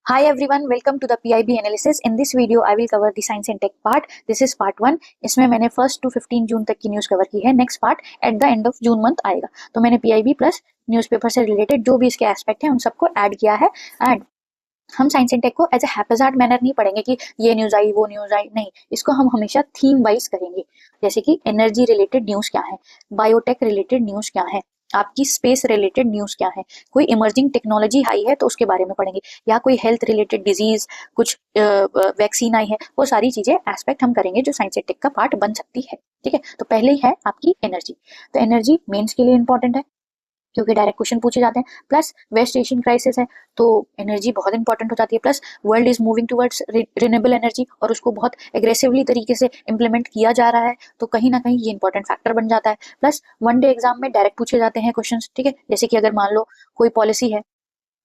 Hi everyone, welcome to the PIB analysis. In this video, I will cover the science and tech part. This is part 1. इसमें मैंने 1 to 15 जून तक की news cover की है. Next part at the end of June month आएगा. तो मैंने PIB plus newspaper से रिलेटेड जो भी इसके एस्पेक्ट हैं उन सबको ऐड किया है. एंड हम साइंस एंड टेक को एज ए हैप्पीजार्ड मैनर नहीं पढ़ेंगे कि ये न्यूज़ आई वो न्यूज़ आई, नहीं. इसको हम हमेशा थीम वाइज करेंगे. जैसे कि एनर्जी रिलेटेड न्यूज़ क्या है, बायोटेक रिलेटेड न्यूज़ क्या है, आपकी स्पेस रिलेटेड न्यूज़ क्या है, कोई इमर्जिंग टेक्नोलॉजी आई है तो उसके बारे में पढ़ेंगे, या कोई हेल्थ रिलेटेड डिजीज, कुछ वैक्सीन आई है, वो सारी चीजें एस्पेक्ट हम करेंगे जो साइंस एंड टेक का पार्ट बन सकती है. ठीक है, तो पहले ही है आपकी एनर्जी. तो एनर्जी मेंस के लिए इंपॉर्टेंट है क्योंकि डायरेक्ट क्वेश्चन पूछे जाते हैं. प्लस वेस्ट एशियन क्राइसिस है तो एनर्जी बहुत इंपॉर्टेंट हो जाती है. Plus world is moving towards renewable energy और उसको बहुत एग्रेसिवली तरीके से इंप्लीमेंट किया जा रहा है, तो कहीं ना कहीं ये इंपॉर्टेंट फैक्टर बन जाता है. प्लस वन डे एग्जाम में डायरेक्ट पूछे जाते हैं क्वेश्चन. ठीक है, जैसे कि अगर मान लो कोई पॉलिसी है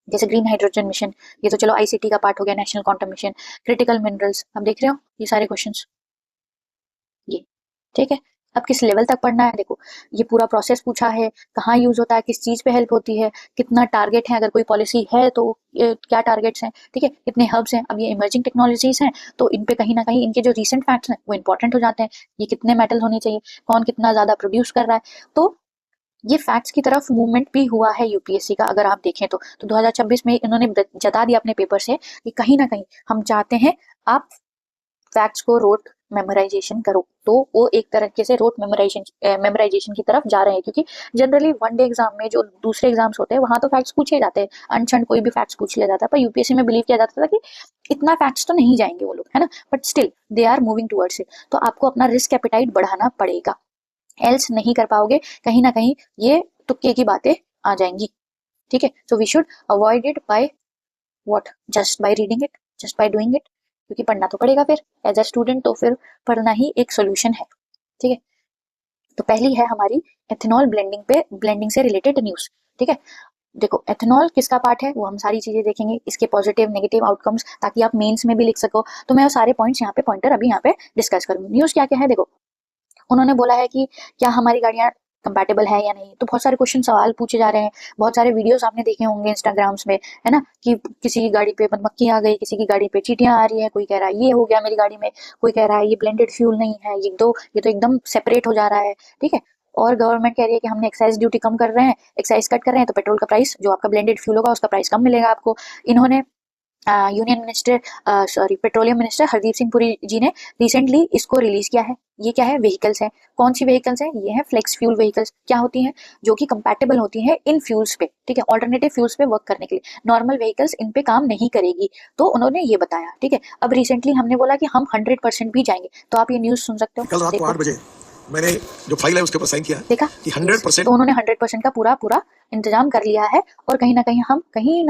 जैसे ग्रीन हाइड्रोजन मिशन, ये तो चलो आईसीटी का पार्ट हो गया, national quantum mission, critical minerals, आप देख रहे हो ये सारे क्वेश्चन. ये ठीक है. अब किस लेवल तक पढ़ना है, देखो ये पूरा प्रोसेस पूछा है, कहाँ यूज होता है, किस चीज पे हेल्प होती है, कितना टारगेट है, अगर कोई पॉलिसी है तो क्या टारगेट्स हैं, ठीक है, कितने हब्स हैं. अब ये इमर्जिंग टेक्नोलॉजीज हैं तो इन पे कहीं ना कहीं इनके जो रिसेंट फैक्ट्स हैं वो इंपॉर्टेंट हो जाते हैं. ये कितने मेटल होने चाहिए, कौन कितना ज्यादा प्रोड्यूस कर रहा है, तो ये फैक्ट्स की तरफ मूवमेंट भी हुआ है यूपीएससी का. अगर आप देखें तो 2026 में इन्होंने जता दिया अपने पेपर से कि कहीं ना कहीं हम चाहते हैं आप फैक्ट्स को रोट मेमोराइजेशन करो. तो वो एक तरीके से रोट मेमोराइजेशन की तरफ जा रहे हैं, क्योंकि जनरली वन डे एग्जाम में जो दूसरे एग्जाम्स होते हैं वहां तो फैक्ट्स पूछे जाते हैं, अनछंड कोई भी फैक्ट्स पूछ लिया जाता है, पर यूपीएससी में बिलीव किया जाता था कि इतना फैक्ट्स तो नहीं जाएंगे वो लोग, है ना, but still they are moving towards it. तो आपको अपना रिस्क एपेटाइट बढ़ाना पड़ेगा, एल्स नहीं कर पाओगे, कहीं ना कहीं ये तुक्के की बातें आ जाएंगी. ठीक है, so we should avoid it by what, just by reading it, just by doing it, क्योंकि पढ़ना तो पड़ेगा फिर एज अ स्टूडेंट, तो फिर पढ़ना ही एक सोल्यूशन है. ठीक है, तो पहली है हमारी एथेनॉल ब्लेंडिंग पे, ब्लेंडिंग से रिलेटेड न्यूज. ठीक है, देखो एथेनॉल किसका पार्ट है वो हम सारी चीजें देखेंगे, इसके पॉजिटिव नेगेटिव आउटकम्स, ताकि आप मेंस में भी लिख सको. तो मैं वो सारे पॉइंट्स यहाँ पे पॉइंटर अभी यहाँ पे डिस्कस करूंगी. न्यूज क्या क्या है, देखो उन्होंने बोला है कि क्या हमारी गाड़ियां कंपैटिबल है या नहीं, तो बहुत सारे क्वेश्चन सवाल पूछे जा रहे हैं. बहुत सारे वीडियोस आपने देखे होंगे इंस्टाग्राम्स में, है ना, कि किसी की गाड़ी पे मधुमक्खी आ गई, किसी की गाड़ी पे चींटियां आ रही है, कोई कह रहा है ये हो गया मेरी गाड़ी में, कोई कह रहा है ये ब्लेंडेड फ्यूल नहीं है, ये तो एकदम सेपरेट हो जा रहा है. ठीक है, और गवर्नमेंट कह रही है कि हमने एक्साइज ड्यूटी कम कर रहे हैं, एक्साइज कट कर रहे हैं, तो पेट्रोल का प्राइस जो आपका ब्लेंडेड फ्यूल होगा उसका प्राइस कम मिलेगा आपको. इन्होंने union minister, sorry petroleum minister Hardeep Singh Puri ji ने रिसेंटली इसको रिलीज किया है. ये क्या है, व्हीकल्स है. कौन सी व्हीकल्स है, ये है फ्लेक्स फ्यूल व्हीकल्स. क्या होती हैं, जो कि कंपैटिबल होती हैं इन फ्यूल्स पे. ठीक है, ऑल्टरनेटिव फ्यूल्स पे वर्क करने के लिए. नॉर्मल व्हीकल्स इन पे काम नहीं करेगी, तो उन्होंने ये बताया. ठीक है, अब रिसेंटली हमने बोला कि हम 100% भी जाएंगे, तो आप ये न्यूज सुन सकते हो. कल रात को 8 बजे मैंने जो फाइल है उसके ऊपर साइन किया, देखा कि 100%, तो उन्होंने 100% का पूरा पूरा इंतजाम कर लिया है, और कहीं ना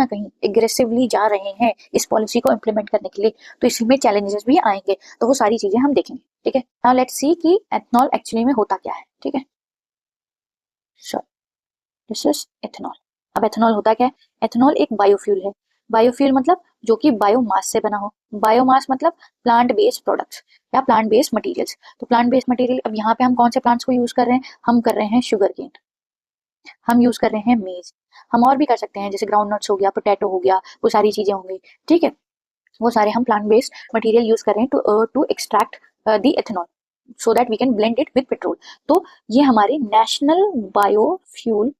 कहीं एग्रेसिवली जा रहे हैं इस पॉलिसी को इम्प्लीमेंट करने के लिए. तो इसमें चैलेंजेस भी आएंगे, तो वो सारी चीजें हम देखेंगे. ठीक है, नाउ लेट्स सी कि एथनॉल एक्चुअली में होता क्या है. ठीक है, सो दिस इज एथनॉल. अब एथनॉल होता क्या है, एथनॉल एक बायोफ्यूल है. बायोफ्यूल मतलब जो कि बायोमास से बना हो. बायोमास मतलब प्लांट बेस्ड प्रोडक्ट्स या प्लांट बेस्ड मटेरियल्स. तो प्लांट बेस्ड मटेरियल, अब यहाँ पे हम कौन से प्लांट्स को यूज कर रहे हैं, हम कर रहे हैं शुगर केन, हम यूज कर रहे हैं मेज, हम और भी कर सकते हैं जैसे ग्राउंड नट्स हो गया, पोटैटो हो गया, वो सारी चीजें होंगी. ठीक है, वो सारे हम प्लांट बेस्ड मटेरियल यूज कर रहे हैं to extract the ethanol so that we can blend it with petrol. तो ये हमारे नेशनल बायोफ्यूल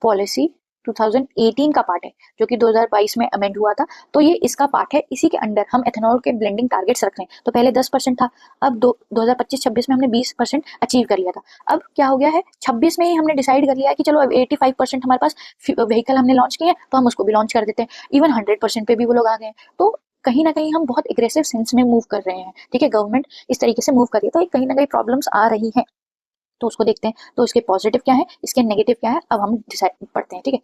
पॉलिसी 2018 का पार्ट है, जो कि 2022 में अमेंड हुआ था. तो ये इसका पार्ट है, इसी के अंडर हम एथेनॉल के ब्लेंडिंग टारगेट्स रख रहे हैं. तो पहले 10% था, अब 2025-26 में हमने 20% अचीव कर लिया था. अब क्या हो गया है, 26 में ही हमने डिसाइड कर लिया है कि चलो अब 85% हमारे पास व्हीकल हमने लॉन्च किए हैं, तो हम उसको भी लॉन्च कर देते हैं. इवन 100% पे भी वो लोग आ गए हैं. तो कहीं ना कहीं हम बहुत एग्रेसिव सेंस में मूव कर रहे हैं. ठीक है, गवर्नमेंट इस तरीके से मूव कर रही है, तो कहीं ना कहीं प्रॉब्लम्स आ रही हैं, तो उसको देखते हैं. तो इसके पॉजिटिव क्या है, इसके नेगेटिव क्या है, अब हम डिसाइड पढ़ते हैं. ठीक है,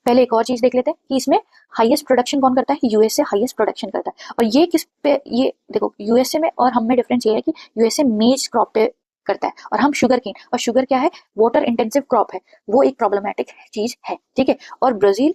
पहले एक और चीज देख लेते हैं कि इसमें हाईएस्ट प्रोडक्शन कौन करता है, यूएसए हाईएस्ट प्रोडक्शन करता है. और ये किस पे, ये देखो यूएसए में और हम में डिफरेंस ये है कि यूएसए मेज क्रॉप पे करता है और हम शुगर केन, और शुगर क्या है, वाटर इंटेंसिव क्रॉप है, वो एक प्रॉब्लमेटिक चीज है. ठीक है, और ब्राजील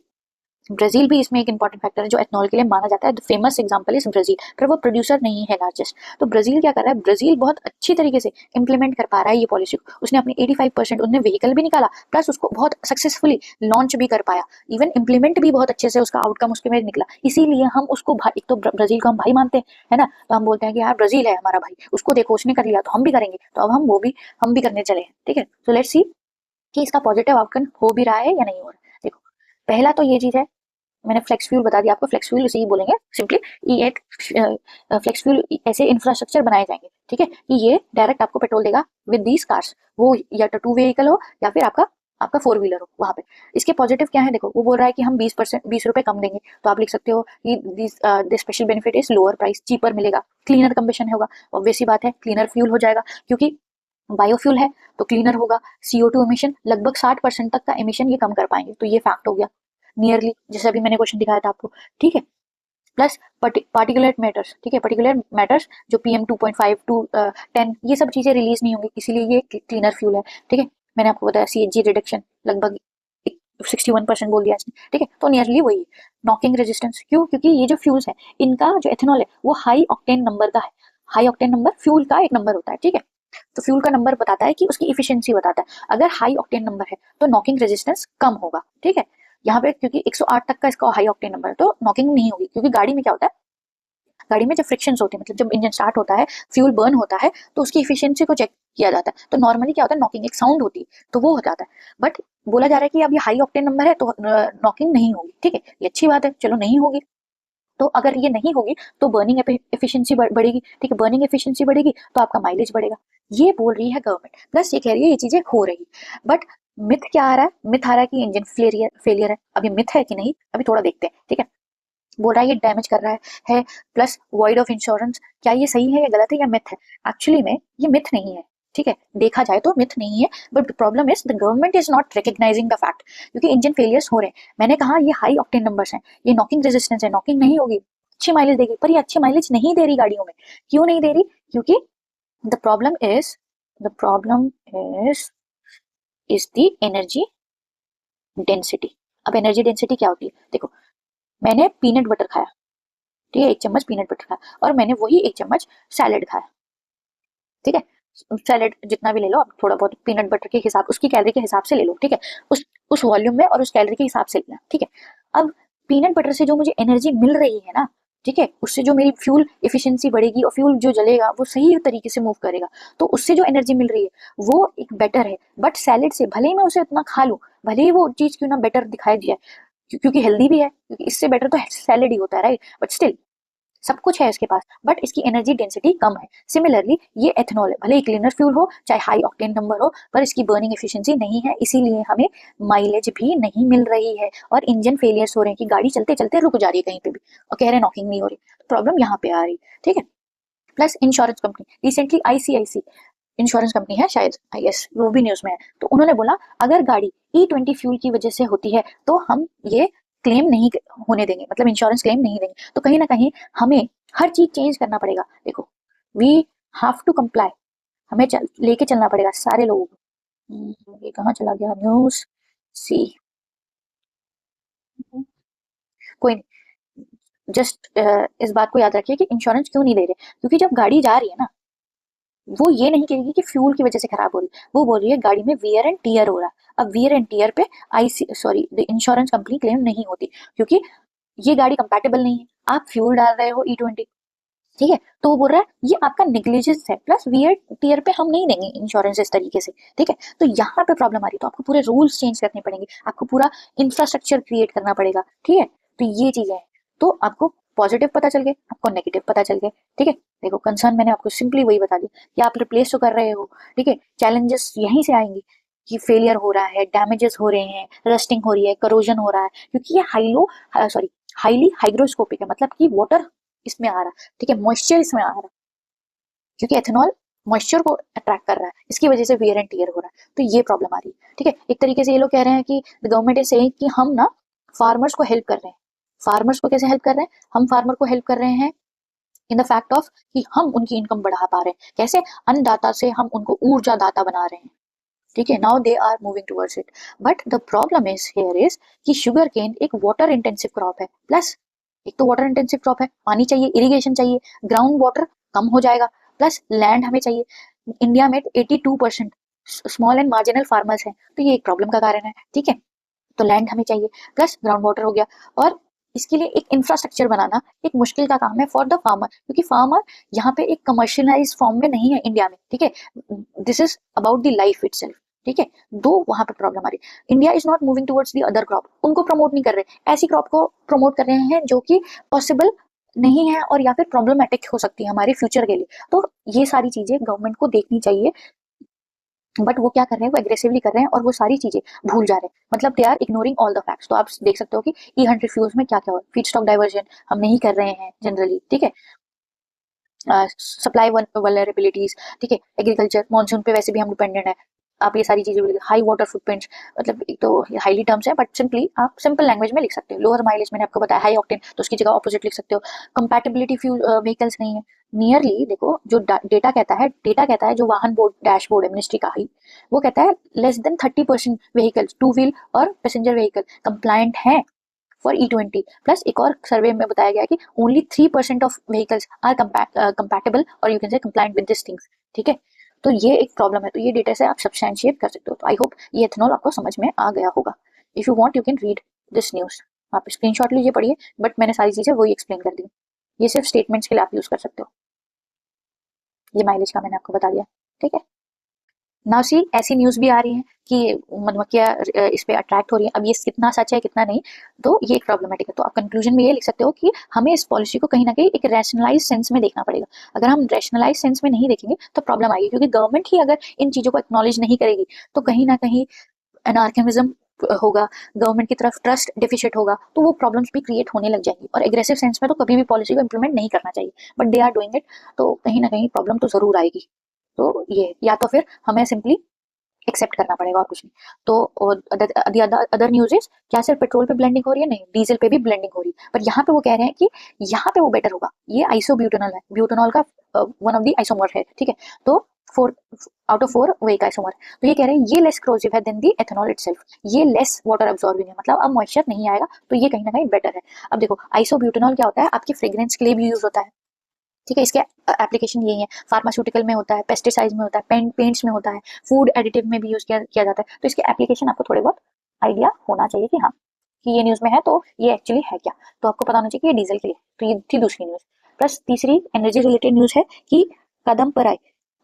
ब्राजील भी इसमें एक इंपॉर्टेंट फैक्टर है जो एथनॉल के लिए माना जाता है। फेमस एग्जांपल इज ब्राजील, पर वो प्रोड्यूसर नहीं है लार्जेस्ट। तो ब्राजील क्या कर रहा है, ब्राजील बहुत अच्छी तरीके से इंप्लीमेंट कर पा रहा है ये पॉलिसी को। उसने अपनी 85% उन्होंने व्हीकल भी निकाला, प्लस उसको बहुत सक्सेसफुली लॉन्च भी कर पाया, इवन इंप्लीमेंट भी बहुत अच्छे से उसका आउटकम उसके में निकला। इसीलिए हम उसको एक तो ब्राजील को हम भाई मानते हैं, है ना, तो हम बोलते हैं कि यार ब्राजील है हमारा भाई, उसको देखो उसने कर लिया तो हम भी करेंगे, तो अब हम भी करने चले हैं। ठीक है, तो लेट्स सी कि इसका पॉजिटिव आउटकम हो भी रहा है या नहीं हो रहा है। देखो, पहला तो ये चीज है, मैंने फ्लेक्स फ्यूल बता दिया आपको, फ्लेक्स फ्यूल इसे ही बोलेंगे सिंपली। ये एक फ्लेक्स फ्यूल ऐसे इंफ्रास्ट्रक्चर बनाए जाएंगे, ठीक है, कि ये डायरेक्ट आपको पेट्रोल देगा विद दीज कार्स, वो या तो 2 व्हीकल हो या फिर आपका आपका 4 व्हीलर हो वहां पे। इसके पॉजिटिव क्या है, देखो वो बोल रहा है कि हम 20% 20 रुपए कम देंगे, तो आप लिख सकते हो कि this special benefit is lower price, cheaper मिलेगा, क्लीनर कंबशन होगा, ऑब्वियस सी बात है क्लीनर फ्यूल हो जाएगा, क्योंकि बायोफ्यूल है तो क्लीनर होगा। CO2 एमिशन लगभग 60% तक का एमिशन ये कम कर पाएंगे, तो ये फैक्ट हो गया नियरली, जैसे अभी मैंने क्वेश्चन दिखाया था आपको। ठीक है, प्लस पार्टिकुलेट मैटर्स, ठीक है, पार्टिकुलेट मैटर्स जो PM 2.5 टू 10 ये सब चीजें रिलीज नहीं होंगी, इसीलिए ये क्लीनर फ्यूल है। ठीक है, मैंने आपको बताया CNG रिडक्शन लगभग 61% बोल दिया इसने। ठीक है, तो नियरली वही। नॉकिंग रेजिस्टेंस क्यों, क्योंकि ये जो फ्यूल्स है इनका जो एथेनॉल है वो हाई ऑक्टेन नंबर का है। हाई ऑक्टेन नंबर फ्यूल का एक नंबर होता है, ठीक है, तो फ्यूल का नंबर बताता है कि उसकी इफिशियंसी बताता है। अगर हाई ऑक्टेन नंबर है तो नॉकिंग रेजिस्टेंस कम होगा। ठीक है, यहाँ पे क्योंकि 108 तक का इसका हाई ऑक्टेन नंबर है तो नॉकिंग नहीं होगी, क्योंकि गाड़ी में क्या होता है, गाड़ी में जब फ्रिक्शंस होती है, मतलब जब इंजन स्टार्ट होता है, फ्यूल बर्न होता है, तो उसकी इफिशियंसी को चेक किया जाता है। तो नॉर्मली क्या होता है, नॉकिंग एक साउंड होती है तो वो हो जाता है। बट बोला जा रहा है कि अब ये हाई ऑक्टेन नंबर है तो नॉकिंग नहीं होगी। ठीक है, ये अच्छी बात है, चलो नहीं होगी। तो अगर ये नहीं होगी तो बर्निंग एफिशिएंसी बढ़ेगी। ठीक है, बर्निंग एफिशिएंसी बढ़ेगी तो आपका माइलेज बढ़ेगा, ये बोल रही है गवर्नमेंट, प्लस ये कह रही है ये चीजें हो रही। बट मिथ क्या आ रहा है, मिथ आ रहा है कि इंजन फेलियर है। अब ये मिथ है कि नहीं अभी थोड़ा देखते हैं। ठीक है, बोल रहा है ये डैमेज कर रहा है प्लस वॉइड ऑफ इंश्योरेंस, क्या ये सही है या गलत है या मिथ है? एक्चुअली में ये मिथ नहीं है। ठीक है, देखा जाए तो मिथ नहीं है, but the problem is the government is not recognising the fact, क्योंकि इंजन फेलियर्स हो रहे हैं। मैंने कहा ये हाई ऑक्टेन नंबर्स हैं, ये नॉकिंग रेजिस्टेंस है, नॉकिंग नहीं होगी, अच्छी माइलेज देगी, पर ये अच्छी माइलेज नहीं दे रही गाड़ियों में। क्यों नहीं दे रही, क्योंकि the problem is the problem is is the energy density. अब एनर्जी डेंसिटी क्या होती है, देखो मैंने पीनट बटर खाया, ठीक है, 1 चम्मच पीनट बटर खाया, और मैंने वही 1 चम्मच सैलेड खाया। ठीक है, सैलेड जितना भी ले लो आप, थोड़ा बहुत पीनट बटर के हिसाब, उसकी कैलोरी के हिसाब से ले लो। ठीक है, उस वॉल्यूम में और उस कैलोरी के हिसाब से लेना। ठीक है, अब पीनट बटर से जो मुझे एनर्जी मिल रही है ना, ठीक है, उससे जो मेरी फ्यूल इफिशियंसी बढ़ेगी और फ्यूल जो जलेगा वो सही तरीके से मूव करेगा, तो उससे जो एनर्जी मिल रही है वो एक बेटर है। बट सैलेड से भले ही मैं उसे इतना खा लूं, भले ही वो चीज क्यों ना बेटर दिखाई दिया, क्योंकि हेल्दी भी है, क्योंकि इससे बेटर तो सैलेड ही होता है, राइट, बट स्टिल सब कुछ है इसके पास, बट इसकी एनर्जी डेंसिटी कम है। सिमिलरली ये एथेनॉल है, भले ही क्लीनर फ्यूल हो चाहे हाई ऑक्टेन नंबर हो, पर इसकी बर्निंग एफिशिएंसी नहीं है, इसीलिए हमें माइलेज भी नहीं मिल रही है और इंजन फेलियर्स हो रहे हैं कि गाड़ी चलते चलते रुक जा रही है कहीं पे भी और कह रहे हैं नॉकिंग नहीं हो रही, प्रॉब्लम यहाँ पे आ रही। ठीक है, plus insurance company recently ICIC insurance company है शायद, आई गेस वो भी न्यूज में है, तो उन्होंने बोला अगर गाड़ी E20 फ्यूल की वजह से होती है तो हम ये क्लेम नहीं होने देंगे, मतलब इंश्योरेंस क्लेम नहीं देंगे। तो कहीं ना कहीं हमें हर चीज चेंज करना पड़ेगा। देखो, वी हैव टू कंप्लाई, हमें लेके चलना पड़ेगा सारे लोगों को। ये कहाँ चला गया न्यूज, सी, कोई नहीं, जस्ट इस बात को याद रखिए कि इंश्योरेंस क्यों नहीं दे रहे, क्योंकि जब गाड़ी जा रही है ना, वो ये नहीं कहेगी कि फ्यूल की वजह से खराब हो रही, वो बोल रही है गाड़ी में वियर एंड टीयर हो रहा है। अब वियर एंड टीयर पे इंश्योरेंस कंपनी क्लेम नहीं होती, क्योंकि ये गाड़ी कंपैटिबल नहीं है, आप फ्यूल डाल रहे हो E20। ठीक है, तो वो बोल रहा है ये आपका नेग्लिजेंस है, प्लस वियर टीयर पे हम नहीं देंगे इंश्योरेंस इस तरीके से। ठीक है, तो यहाँ पे प्रॉब्लम आ रही है, तो आपको पूरे रूल्स चेंज करने पड़ेंगे, आपको पूरा इंफ्रास्ट्रक्चर क्रिएट करना पड़ेगा। ठीक है, तो ये चीजें हैं, तो आपको पॉजिटिव पता चल गए, आपको नेगेटिव पता चल गए। ठीक है, देखो कंसर्न मैंने आपको सिंपली वही बता दिया कि आप रिप्लेस तो कर रहे हो। ठीक है, चैलेंजेस यहीं से आएंगे कि फेलियर हो रहा है, डैमेजेस हो रहे हैं, रस्टिंग हो रही है, करोजन हो रहा है, क्योंकि ये हाईली हाइग्रोस्कोपिक है, मतलब कि वाटर इसमें आ रहा है। ठीक है, मॉइस्चर इसमें आ रहा है, क्योंकि एथेनॉल मॉइस्चर को अट्रैक्ट कर रहा है, इसकी वजह से वियर एंड टियर हो रहा है, तो ये प्रॉब्लम आ रही है। ठीक है, एक तरीके से ये लोग कह रहे हैं कि द गवर्नमेंट इज सेइंग कि हम ना फार्मर्स को हेल्प कर रहे हैं। फार्मर्स को कैसे हेल्प कर रहे हैं, हम फार्मर को हेल्प कर रहे हैं इन द फैक्ट ऑफ कि हम उनकी इनकम बढ़ा पा रहे हैं। कैसे, अन्नदाता से हम उनको ऊर्जा दाता बना रहे हैं। ठीक है, now they are moving towards it. But the problem is here is कि शुगर केन एक वाटर इंटेंसिव क्रॉप है, प्लस एक तो वाटर इंटेंसिव क्रॉप है, पानी चाहिए, इरिगेशन चाहिए, ग्राउंड वाटर कम हो जाएगा, प्लस लैंड हमें चाहिए। इंडिया में 82% स्मॉल एंड मार्जिनल फार्मर्स हैं, तो ये एक प्रॉब्लम का कारण है। ठीक है, तो लैंड हमें चाहिए, प्लस ग्राउंड वाटर हो गया, और इसके लिए एक इंफ्रास्ट्रक्चर बनाना एक मुश्किल का काम है फॉर द फार्मर, क्योंकि फार्मर यहाँ पे एक कमर्शियलाइज फॉर्म में नहीं है इंडिया में। ठीक है, this is about the life itself. ठीक है, दो वहां पे प्रॉब्लम आ रही है। India is not moving towards the other crop, उनको प्रमोट नहीं कर रहे, ऐसी क्रॉप को प्रमोट कर रहे हैं जो कि पॉसिबल नहीं है और या फिर प्रॉब्लमेटिक हो सकती है हमारे फ्यूचर के लिए। तो ये सारी चीजें गवर्नमेंट को देखनी चाहिए, बट वो क्या कर रहे हैं, वो एग्रेसिवली कर रहे हैं और वो सारी चीजें भूल जा रहे हैं, मतलब they are ignoring all the facts. तो आप देख सकते हो कि ई100 रिफ्यूज में क्या क्या हो, फीड स्टॉक डाइवर्जन हम नहीं कर रहे हैं जनरली। ठीक है, सप्लाई वल्नरेबिलिटीज, ठीक है, एग्रीकल्चर मानसून पे वैसे भी हम डिपेंडेंट है। आप ये सारी चीजें, हाई वाटर फुटप्रिंट्स, मतलब एक तो हाईली टर्म्स है बट सिंपली आप सिंपल लैंग्वेज में लिख सकते हो। लोअर माइलेज मैंने आपको बताया, हाई ऑक्टेन तो उसकी जगह ऑपोजिट लिख सकते हो। कंपैटिबिलिटी फ्यूल व्हीकल्स नहीं है नियरली। देखो जो डेटा कहता है, जो वाहन बोर्ड डैशबोर्ड है मिनिस्ट्री का ही, वो कहता है less than 30% vehicles, two wheel और पैसेंजर व्हीकल कंप्लायंट है फॉर E20। प्लस एक और सर्वे में बताया गया कि only 3% of vehicles are compatible और you can say compliant with this things. ठीक है, तो ये एक प्रॉब्लम है, तो ये डेटा से आप सब्सटैंशिएट कर सकते हो। तो आई होप ये एथेनॉल आपको समझ में आ गया होगा। If you want you can read this news, आप स्क्रीनशॉट लीजिए, पढ़िए, बट मैंने सारी चीजें वही एक्सप्लेन कर दी। ये सिर्फ स्टेटमेंट्स के लिए आप यूज कर सकते हो। ये माइलेज का मैंने आपको बता दिया। ठीक है, नाउ सी ऐसी न्यूज भी आ रही है कि मधुमक्खियां इस पे अट्रैक्ट हो रही है। अब ये कितना सच है कितना नहीं, तो ये एक प्रॉब्लमेटिक है। तो आप कंक्लूजन में ये लिख सकते हो कि हमें इस पॉलिसी को कहीं ना कहीं एक रैशनलाइज सेंस में देखना पड़ेगा। अगर हम रैशनलाइज सेंस में नहीं देखेंगे तो प्रॉब्लम आएगी, क्योंकि गवर्नमेंट ही अगर इन चीजों को एक्नॉलेज नहीं करेगी तो कहीं ना कहीं अनार्किज्म होगा, गवर्नमेंट की तरफ ट्रस्ट डिफिशिट होगा, तो वो प्रॉब्लम्स भी क्रिएट होने लग जाएंगी। और एग्रेसिव सेंस में तो कभी भी पॉलिसी को इंप्लीमेंट नहीं करना चाहिए, but they are doing it, तो कहीं ना कहीं प्रॉब्लम तो जरूर आएगी। तो ये या तो फिर हमें सिंपली एक्सेप्ट करना पड़ेगा और कुछ नहीं। तो अदर न्यूज इज, क्या सिर्फ पेट्रोल पे ब्लेंडिंग हो रही है? नहीं, डीजल पे भी ब्लेंडिंग हो रही है, पर यहाँ पे वो कह रहे हैं कि यहाँ पे वो बेटर होगा। ये आइसोब्यूटेनॉल है, ब्यूटेनॉल का वन ऑफ द आइसोमर है। ठीक है, तो 4 आउट ऑफ 4 वो एक आइसोमर। तो ये कह रहे हैं ये लेस क्रोसिव है देन दी एथेनॉल इटसेल्फ, ये लेस वाटर अब्सॉर्बिंग है, मतलब अब मॉइस्चर नहीं आएगा, तो ये कहीं ना कहीं बेटर है। अब देखो आइसोब्यूटेनॉल क्या होता है, आपकी फ्रेग्रेंस के लिए भी यूज होता है। ठीक है, इसके एप्लीकेशन यही है, फार्मास्यूटिकल में होता है, पेस्टिसाइड में होता है, पेंट्स में होता है, फूड एडिटिव में भी यूज किया जाता है। तो इसके एप्लीकेशन आपको थोड़े बहुत आइडिया होना चाहिए कि हाँ, कि ये न्यूज में है तो ये एक्चुअली है क्या। तो आपको पता होना चाहिए कि ये डीजल के लिए। तो ये थी दूसरी न्यूज। प्लस तीसरी एनर्जी रिलेटेड न्यूज है कि कदम पर आए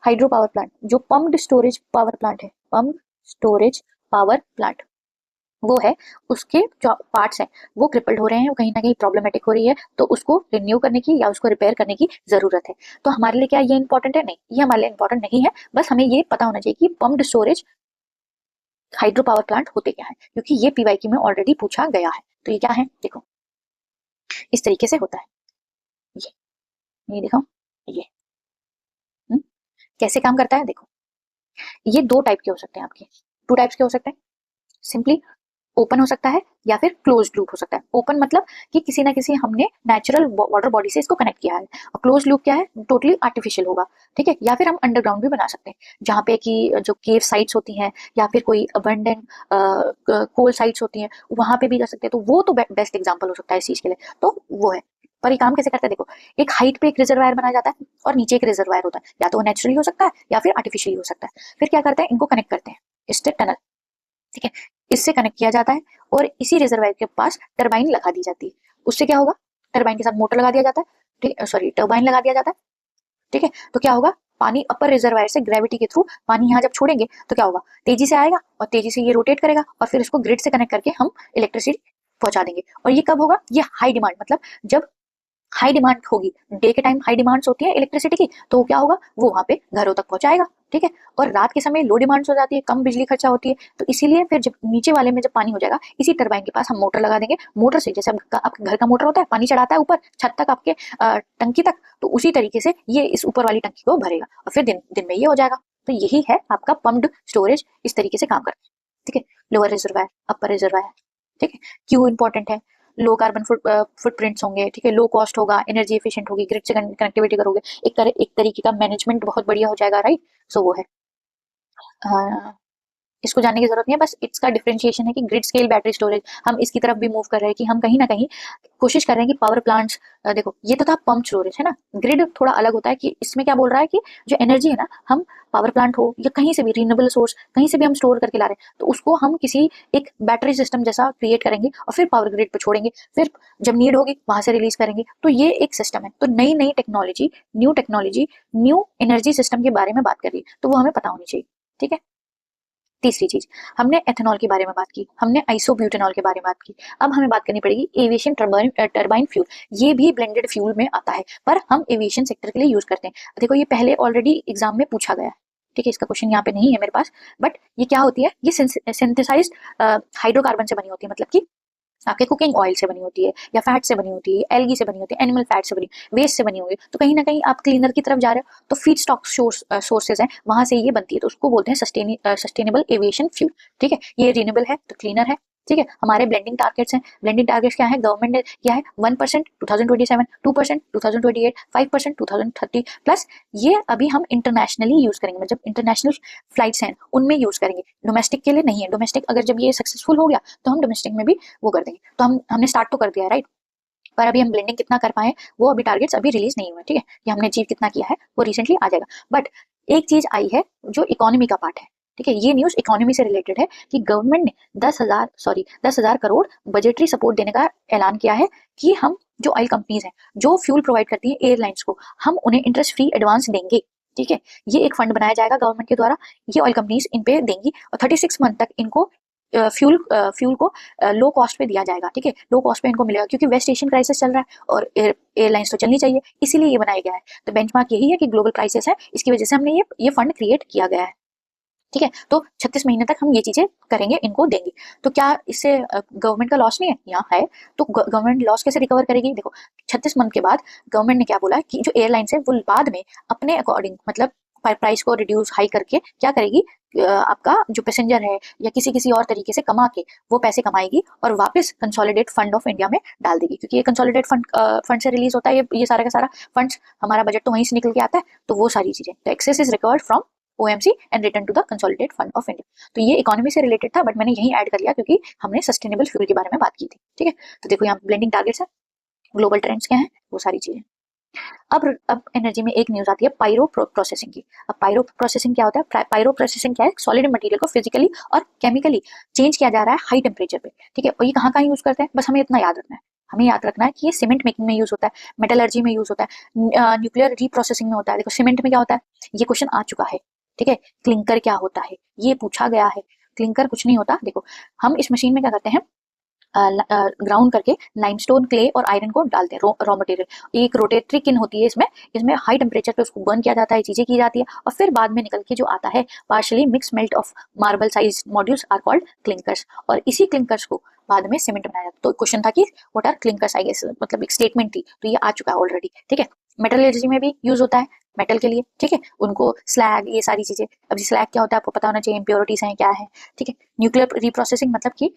हाइड्रो पावर प्लांट, जो पम्प्ड स्टोरेज पावर प्लांट है, पम्प स्टोरेज पावर प्लांट वो है, उसके जो पार्ट्स हैं वो क्रिपल्ड हो रहे हैं, वो कहीं ना कहीं प्रॉब्लमेटिक हो रही है, तो उसको रिन्यू करने की या उसको रिपेयर करने की जरूरत है। तो हमारे लिए क्या ये इंपॉर्टेंट है? नहीं, ये हमारे लिए इंपॉर्टेंट नहीं है। बस हमें ये पता होना चाहिए कि pumped storage hydro power plant होते क्या है, क्योंकि ये पीवाईक्यू में ऑलरेडी पूछा गया है। तो ये क्या है, देखो इस तरीके से होता है। ये देखो, ये हुँ? कैसे काम करता है देखो। ये दो टाइप के हो सकते हैं आपके, टू टाइप्स के हो सकते हैं। सिंपली ओपन हो सकता है या फिर क्लोज लूप हो सकता है। ओपन मतलब कि किसी ना किसी हमने नेचुरल वाटर बॉडी से इसको कनेक्ट किया है, और क्लोज लूप क्या है, टोटली आर्टिफिशियल होगा। ठीक है, या फिर हम अंडरग्राउंड भी बना सकते हैं, जहाँ पे कि जो केव साइट्स होती हैं या फिर कोई अबंडेंट कोल साइट्स होती हैं, वहां पे भी कर सकते हैं। तो वो तो बेस्ट एग्जाम्पल हो सकता है इस चीज के लिए। तो वो है, पर ये काम कैसे करता है देखो। एक हाइट पे एक रिजर्वायर बनाया जाता है और नीचे एक रिजर्वायर होता है, या तो वो नेचुरली हो सकता है या फिर आर्टिफिशियली हो सकता है। फिर क्या करते हैं, इनको कनेक्ट करते हैं, इससे टनल, ठीक है, इससे कनेक्ट किया जाता है और इसी रिजर्वायर के पास टरबाइन लगा दी जाती है। उससे क्या होगा, टरबाइन के साथ मोटर लगा दिया जाता है, ठीक, सॉरी टरबाइन लगा दिया जाता है। ठीक है, तो क्या होगा, पानी अपर रिजर्वायर से ग्रेविटी के थ्रू पानी यहाँ जब छोड़ेंगे तो क्या होगा, तेजी से आएगा और तेजी से ये रोटेट करेगा और फिर इसको ग्रिड से कनेक्ट करके हम इलेक्ट्रिसिटी पहुंचा देंगे। और ये कब होगा, ये हाई डिमांड, मतलब जब हाई डिमांड होगी, डे के टाइम हाई डिमांड्स होती है इलेक्ट्रिसिटी की, तो क्या होगा, वो वहां पे घरों तक पहुंचाएगा। ठीक है, और रात के समय लो डिमांड्स हो जाती है, कम बिजली खर्चा होती है, तो इसीलिए फिर जब नीचे वाले में जब पानी हो जाएगा, इसी टरबाइन के पास हम मोटर लगा देंगे। मोटर से जैसे आपके घर का मोटर होता है, पानी चढ़ाता है ऊपर छत तक आपके टंकी तक, तो उसी तरीके से ये इस ऊपर वाली टंकी को भरेगा और फिर दिन दिन में ये हो जाएगा। तो यही है आपका पम्प्ड स्टोरेज, इस तरीके से काम करता है। ठीक है, लोअर रिजर्वायर, अपर रिजर्वायर। ठीक है, क्यों इंपॉर्टेंट है, लो कार्बन फुटप्रिंट्स होंगे, ठीक है, लो कॉस्ट होगा, एनर्जी एफिशिएंट होगी, ग्रिड से कनेक्टिविटी करोगे, एक तरीके का मैनेजमेंट बहुत बढ़िया हो जाएगा, राइट। सो वो है। इसको जानने की जरूरत नहीं है, बस इसका डिफरेंशिएशन है कि ग्रिड स्केल बैटरी स्टोरेज हम इसकी तरफ भी मूव कर रहे हैं कि हम कहीं ना कहीं कोशिश कर रहे हैं कि पावर प्लांट्स, देखो ये तो था पंप स्टोरेज है ना, ग्रिड थोड़ा अलग होता है कि इसमें क्या बोल रहा है कि जो एनर्जी है ना, हम पावर प्लांट हो या कहीं से भी रिन्यूएबल सोर्स कहीं से भी हम स्टोर करके ला रहे हैं, तो उसको हम किसी एक बैटरी सिस्टम जैसा क्रिएट करेंगे और फिर पावर ग्रिड पे छोड़ेंगे, फिर जब नीड होगी वहां से रिलीज करेंगे। तो ये एक सिस्टम है। तो नई नई टेक्नोलॉजी न्यू एनर्जी सिस्टम के बारे में बात कर रही है, तो वो हमें पता होनी चाहिए। ठीक है। तीसरी चीज, हमने एथेनॉल के बारे में बात की, हमने आइसोब्यूटेनॉल के बारे में बात की, अब हमें बात करनी पड़ेगी एविएशन टर्बाइन फ्यूल। ये भी ब्लेंडेड फ्यूल में आता है, पर हम एविएशन सेक्टर के लिए यूज करते हैं। देखो ये पहले ऑलरेडी एग्जाम में पूछा गया है, ठीक है, इसका क्वेश्चन यहाँ पे नहीं है मेरे पास, बट ये क्या होती है, ये सिंथेसाइज्ड हाइड्रोकार्बन से बनी होती है, मतलब कि आपके कुकिंग ऑयल से बनी होती है या फैट से बनी होती है, एल्गी से बनी होती है, एनिमल फैट से बनी, वेस्ट से बनी हुई है। तो कहीं ना कहीं आप क्लीनर की तरफ जा रहे हो, तो फीड स्टॉक सोर्सेज हैं, वहां से ये बनती है, तो उसको बोलते हैं सस्टेनेबल एविएशन फ्यूल। ठीक है, ये रिन्यूएबल है तो क्लीनर है। ठीक है, हमारे ब्लेंडिंग टारगेट्स हैं। ब्लेंडिंग टारगेट्स क्या है, गवर्नमेंट ने किया है 1% 2027, 2% 2028, 5% 2030 प्लस। ये अभी हम इंटरनेशनली यूज करेंगे, मतलब इंटरनेशनल फ्लाइट्स हैं उनमें यूज करेंगे, डोमेस्टिक के लिए नहीं है। डोमेस्टिक अगर जब ये सक्सेसफुल हो गया तो हम डोमेस्टिक में भी वो कर देंगे। तो हमने स्टार्ट तो कर दिया है, राइट, पर अभी हम ब्लेंडिंग कितना कर पाए वो अभी टारगेट्स अभी रिलीज नहीं हुए। ठीक है, कि हमने अचीव कितना किया है वो रिसेंटली आ जाएगा। बट एक चीज आई है जो इकोनॉमी का पार्ट है। ठीक है, ये न्यूज इकोनॉमी से रिलेटेड है कि गवर्नमेंट ने 10,000 करोड़ बजटरी सपोर्ट देने का ऐलान किया है कि हम जो ऑयल कंपनीज हैं जो फ्यूल प्रोवाइड करती हैं एयरलाइंस को, हम उन्हें इंटरेस्ट फ्री एडवांस देंगे। ठीक है, ये एक फंड बनाया जाएगा गवर्नमेंट के द्वारा, ये ऑयल कंपनीज इन पे देंगी और 36 मंथ तक इनको फ्यूल को लो कॉस्ट पे दिया जाएगा। ठीक है, लो कॉस्ट पे इनको मिलेगा, क्योंकि वेस्ट एशियन क्राइसिस चल रहा है और एयरलाइंस तो चलनी चाहिए, इसीलिए ये बनाया गया है। तो बेंचमार्क यही है कि ग्लोबल क्राइसिस है, इसकी वजह से हमने ये फंड क्रिएट किया गया है। ठीक है, तो 36 महीने तक हम ये चीजें करेंगे, इनको देंगे। तो क्या इससे गवर्नमेंट का लॉस नहीं है? यहाँ है। तो गवर्नमेंट लॉस कैसे रिकवर करेगी? देखो 36 मंथ के बाद गवर्नमेंट ने क्या बोला कि जो एयरलाइंस है वो बाद में अपने अकॉर्डिंग, मतलब प्राइस को रिड्यूस हाई करके क्या करेगी, आपका जो पैसेंजर है या किसी किसी और तरीके से कमा के वो पैसे कमाएगी और वापस कंसोलिडेट फंड ऑफ इंडिया में डाल देगी, क्योंकि ये कंसोलिडेट फंड से रिलीज होता है, ये सारा का सारा फंड्स, हमारा बजट तो वहीं से निकल के आता है। तो वो सारी चीजें, तो excess is recovered from OMC and return to the consolidate fund of India. तो ये इकोनॉमी से रिलेटेड था, बट मैंने यही ऐड कर लिया क्योंकि हमने सस्टेनेबल फ्यूल के बारे में बात की थी। ठीक है, तो देखो यहाँ ब्लेंडिंग टारगेट्स है, ग्लोबल ट्रेंड्स क्या है, वो सारी चीजें। अब एनर्जी में एक न्यूज आती है पायरो प्रोसेसिंग की। अब पायरो प्रोसेसिंग क्या होता है? पायरो प्रोसेसिंग क्या है? सॉलिड मटेरियल को फिजिकली और केमिकली चेंज किया जा रहा है हाई टेम्परेचर पे। ठीक है, और ये कहाँ कहाँ यूज करते हैं, बस हमें इतना याद रखना है। हमें याद रखना है कि ये सीमेंट मेकिंग में यूज होता है, मेटलर्जी में यूज होता है, न्यूक्लियर रीप्रोसेसिंग में होता है। देखो सीमेंट में क्या होता है, ये क्वेश्चन आ चुका है। ठीक है, क्लिंकर क्या होता है ये पूछा गया है। क्लिंकर कुछ नहीं होता। देखो हम इस मशीन में क्या करते हैं, ग्राउंड करके लाइमस्टोन, क्ले और आयरन को डालते हैं, रॉ मटेरियल। एक रोटेटरी किन होती है इसमें हाई टेम्परेचर पे उसको बर्न किया जाता है, चीजें की जाती है, और फिर बाद में निकल के जो आता है partially mix melt of marble size modules are called clinkers, और इसी क्लिंकर्स को बाद में सीमेंट बनाया जाता है। तो क्वेश्चन था कि what are clinkers, I guess मतलब एक स्टेटमेंट थी, तो ये आ चुका है ऑलरेडी। ठीक है, मेटलर्जी में भी यूज होता है मेटल के लिए। ठीक है, उनको स्लैग, ये सारी चीजें। अब स्लैग क्या होता है आपको पता होना चाहिए, इम्प्योरिटीज हैं क्या है। ठीक है, न्यूक्लियर रिप्रोसेसिंग मतलब कि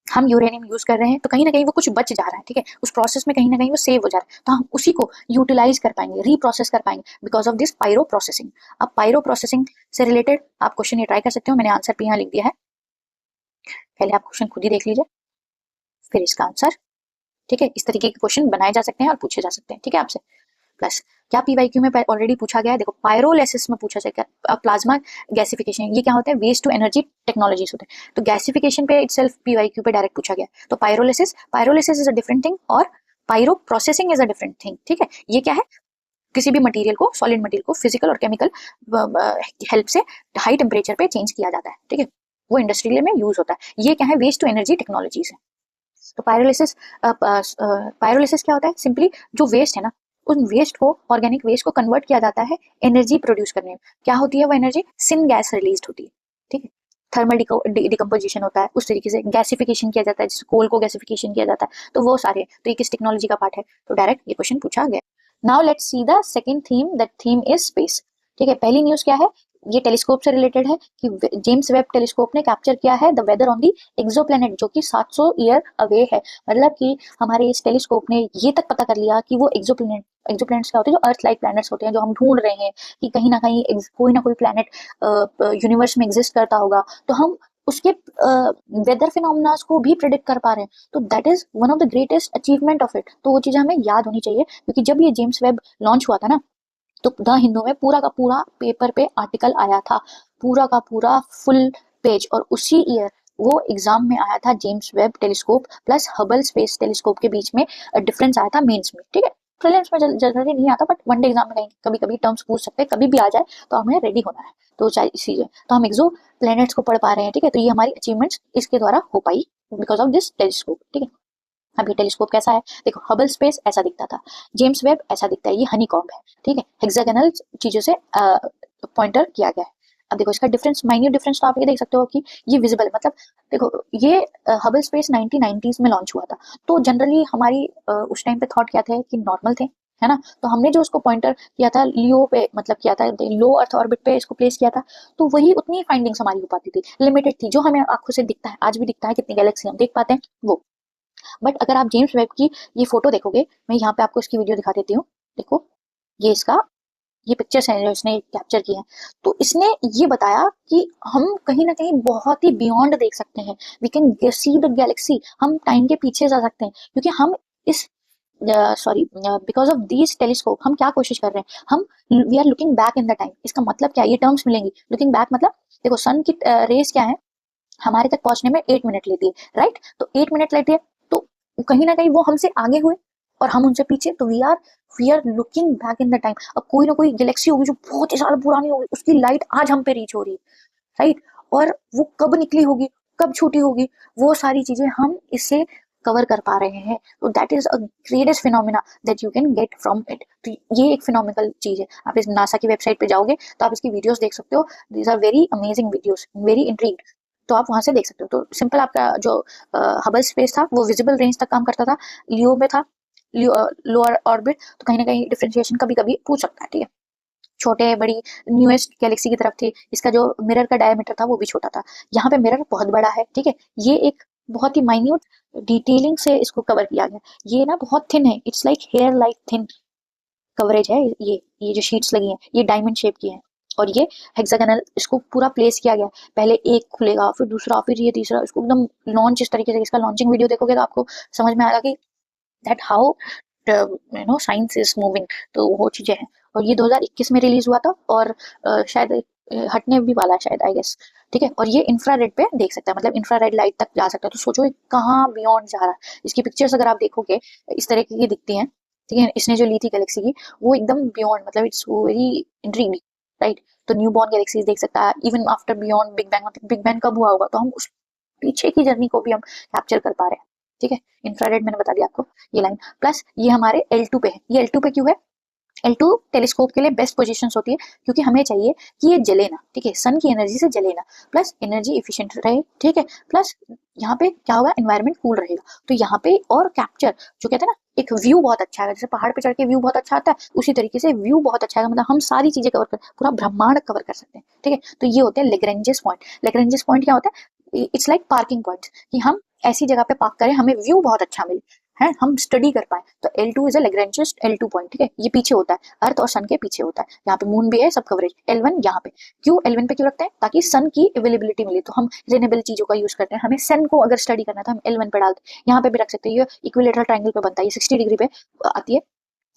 हम यूरेनियम यूज कर रहे हैं तो कहीं ना कहीं वो कुछ बच जा रहा है। ठीक है, उस प्रोसेस में कहीं ना कहीं वो सेव हो जा रहा है, तो हम उसी को यूटिलाइज कर पाएंगे, रीप्रोसेस कर पाएंगे because of this pyro processing. अब पायरो प्रोसेसिंग से रिलेटेड आप क्वेश्चन ये ट्राई कर सकते हो, मैंने आंसर भी यहाँ लिख दिया है, पहले आप क्वेश्चन खुद ही देख लीजिए फिर इसका आंसर। ठीक है, इस तरीके के क्वेश्चन बनाए जा सकते हैं और पूछे जा सकते हैं। ठीक है, आपसे प्लस क्या PYQ में ऑलरेडी पूछा गया है, देखो पायरोलिसिस में पूछा जाएगा। प्लाज्मा गैसिफिकेशन, ये क्या होता है, वेस्ट टू एनर्जी टेक्नोलॉजीज होते हैं। तो गैसिफिकेशन पे इटसेल्फ PYQ पे डायरेक्ट पूछा गया। तो pyrolysis is a different thing और pyro processing is a different thing. ठीक है, ये क्या है, किसी भी मटेरियल को, सॉलिड मटेरियल को फिजिकल और केमिकल हेल्प से हाई टेम्परेचर पे चेंज किया जाता है। ठीक है, वो इंडस्ट्रियल में यूज होता है। ये क्या है, वेस्ट टू एनर्जी टेक्नोलॉजीज है। तो पायरोलिसिस क्या होता है, सिंपली जो वेस्ट है ना, उन वेस्ट को, ऑर्गेनिक वेस्ट को कन्वर्ट किया जाता है एनर्जी प्रोड्यूस करने में। क्या होती है वो एनर्जी, सिन गैस रिलीज होती है। ठीक है, थर्मल डिकम्पोजिशन होता है, उस तरीके से गैसिफिकेशन किया जाता है, जैसे कोल को गैसिफिकेशन किया जाता है। तो वो सारे, तो ये किस टेक्नोलॉजी का पार्ट है, तो डायरेक्ट ये क्वेश्चन पूछा गया। Now let's see the second theme, that theme is space. ठीक है, पहली न्यूज क्या है, ये टेलीस्कोप से रिलेटेड है कि जेम्स वेब टेलीस्कोप ने कैप्चर किया है the weather on the exoplanet, जो कि 700 ईयर अवे है। मतलब कि हमारे इस टेलीस्कोप ने ये तक पता कर लिया कि वो एक्सोप्लैनेट्स क्या होते हैं, जो अर्थ लाइक प्लैनेट्स होते हैं, जो हम ढूंढ रहे हैं कि कहीं ना कहीं कोई ना कोई प्लैनेट यूनिवर्स में एग्जिस्ट करता होगा, तो हम उसके वेदर फिनोमिनास को भी प्रिडिक्ट कर पा रहे हैं। तो that is one of the greatest achievement of it. तो वो चीजें हमें याद होनी चाहिए, क्योंकि जब ये जेम्स वेब लॉन्च हुआ था ना, तो द हिंदू में पूरा का पूरा पेपर पे आर्टिकल आया था, पूरा का पूरा फुल पेज। और उसी ईयर वो एग्जाम में आया था, James Webb telescope plus Hubble space telescope के बीच में डिफरेंस आया था मेंस में, ठीक है। प्रीलिम्स में जनरली नहीं आता, बट वनडे एग्जाम में कहीं कभी कभी टर्म्स पूछ सकते हैं, कभी भी आ जाए, तो हमें रेडी होना है। तो चाहे इसी है, तो हम एक्सो प्लैनेट्स को पढ़ पा रहे हैं, ठीक है। तो ये हमारी अचीवमेंट्स इसके द्वारा हो पाई बिकॉज ऑफ दिस टेलीस्कोप, ठीक है। अब ये टेलीस्कोप कैसा है, देखो हबल स्पेस ऐसा दिखता था, जेम्स वेब ऐसा दिखता है, ये हनीकॉम्ब है, ठीक है। हेक्सागोनल चीजों से पॉइंटर किया गया है। अब देखो इसका डिफरेंस, माइन्यूट डिफरेंस तो आप ये देख सकते हो कि ये विजिबल, मतलब देखो ये हबल स्पेस 1990s में लॉन्च हुआ था। तो जनरली हमारी उस टाइम पे थॉट क्या थे कि नॉर्मल थे, है ना। तो हमने जो उसको पॉइंटर किया था लियो पे, मतलब किया था लो अर्थ ऑर्बिट पे इसको प्लेस किया था, तो वही उतनी फाइंडिंग्स हमारी हो पाती थी, लिमिटेड थी, जो हमें आंखों से दिखता है, आज भी दिखता है, कितनी गैलेक्सी हम देख पाते हैं वो। बट अगर आप जेम्स वेब की ये फोटो देखोगे, मैं यहाँ पे आपको इसकी वीडियो दिखा देती हूँ, देखो ये इसका, ये पिक्चर्स हैं जो इसने कैप्चर की हैं। तो इसने ये बताया कि हम कहीं ना कहीं बहुत ही बियॉन्ड देख सकते हैं, we can see the galaxy, हम टाइम के पीछे जा सकते हैं, क्योंकि हम इस sorry because of this telescope हम क्या कोशिश कर रहे हैं, हम we are looking back in the time. इसका मतलब क्या, ये टर्म्स मिलेंगी। लुकिंग बैक मतलब देखो सन की रेस क्या है, हमारे तक पहुंचने में 8 मिनट लेती है, राइट। तो 8 मिनट लेती है, तो कहीं ना कहीं वो हमसे आगे हुए और हम उनसे पीछे, तो we are looking back in the time. अब कोई ना कोई गैलेक्सी होगी जो बहुत ही साल पुरानी होगी, उसकी लाइट आज हम पे रीच हो रही है, राइट। और वो कब निकली होगी, कब छूटी होगी, वो सारी चीजें हम इससे कवर कर पा रहे हैं। तो that is a greatest phenomena that you can get from it. तो ये एक फिनोमिकल चीज है। आप इस नासा की वेबसाइट पे जाओगे तो आप इसकी वीडियोस देख सकते हो, these are very amazing videos, very intrigued. तो आप वहां से देख सकते हो। तो सिंपल, आपका जो हबल स्पेस था वो विजिबल रेंज तक काम करता था, लियो में था लोअर ऑर्बिट, तो कहीं ना कहीं डिफरेंशिएशन कभी कभी पूछ सकता है, ठीक है। छोटे बड़ी न्यूएस्ट गैलेक्सी की तरफ थी, इसका जो मिरर का डायमीटर था वो भी छोटा था। यहाँ पे मिरर बहुत बड़ा है, ठीक है। ये एक बहुत ही माइन्यूट डिटेलिंग से इसको कवर किया गया। ये ना बहुत थिन है, it's like hair like thin coverage है। ये जो शीट्स लगी हैं ये डायमंड शेप की हैं, और ये हेक्सागोनल इसको पूरा प्लेस किया गया। पहले एक खुलेगा, फिर दूसरा, फिर ये तीसरा, इसको एकदम लॉन्च इस तरीके से, इसका लॉन्चिंग वीडियो देखोगे तो आपको समझ में आएगा कि that how science is moving. तो वो चीजें हैं। और ये 2021 में रिलीज हुआ था, और शायद हटने भी वाला है शायद, आई गेस, ठीक है। और ये इंफ्रारेड पे देख सकता है, मतलब इंफ्रारेड लाइट तक जा सकता है। तो सोचो ये कहाँ बियॉन्ड जा रहा है। इसकी पिक्चर्स अगर आप देखोगे इस तरह की दिखती हैं, ठीक है। इसने जो ली थी गैलेक्सी की, वो एकदम बियॉन्ड, मतलब इट्स वेरी इंट्रीगिंग, राइट। तो न्यू बॉर्न गैलेक्सीज देख सकता है, even after beyond big bang, मतलब बिग बैंग कब हुआ होगा, तो हम उस पीछे की जर्नी को भी हम कैप्चर कर पा रहे हैं, ठीक है। इंफ्रारेड मैंने बता दिया आपको, ये लाइन। प्लस ये हमारे L2 पे है। ये L2 पे क्यों है, L2 टेलीस्कोप के लिए बेस्ट पोजीशन होती है, क्योंकि हमें चाहिए कि ये जले ना, ठीक है, सन की एनर्जी से जले ना, प्लस एनर्जी इफिशिएंट रहे, ठीक है। प्लस यहाँ पे क्या होगा, एनवायरनमेंट कूल रहेगा। तो यहाँ पे और कैप्चर, जो कहते हैं ना, एक व्यू बहुत अच्छा है, जैसे पहाड़ पे चढ़ के व्यू बहुत अच्छा आता है, उसी तरीके से व्यू बहुत अच्छा है, मतलब हम सारी चीजें कवर कर, पूरा ब्रह्मांड कवर कर सकते हैं, ठीक है। तो ये होते हैं लेग्रेंजेस पॉइंट। लेग्रेंजेस पॉइंट क्या होता है, इट्स लाइक पार्किंग पॉइंट, कि हम ऐसी जगह पे पार्क करें हमें व्यू बहुत अच्छा मिले, है, हम स्टडी कर पाए। तो L2 is a लेग्रेंजियस L2 point, ठीक है। ये पीछे होता है, अर्थ और सन के पीछे होता है, यहाँ पे मून भी है, सब कवरेज। L1 यहाँ पे, क्यों L1 पे क्यों रखते हैं, ताकि सन की अवेलेबिलिटी मिले। तो हम रिजनेबल चीजों का यूज करते हैं, हमें सन को अगर स्टडी करना था हम L1 पे डालते हैं। यहाँ पे भी रख सकते हैं, ये इक्विलेटरल ट्रायंगल पे बनता है, ये 60 डिग्री पे आती है।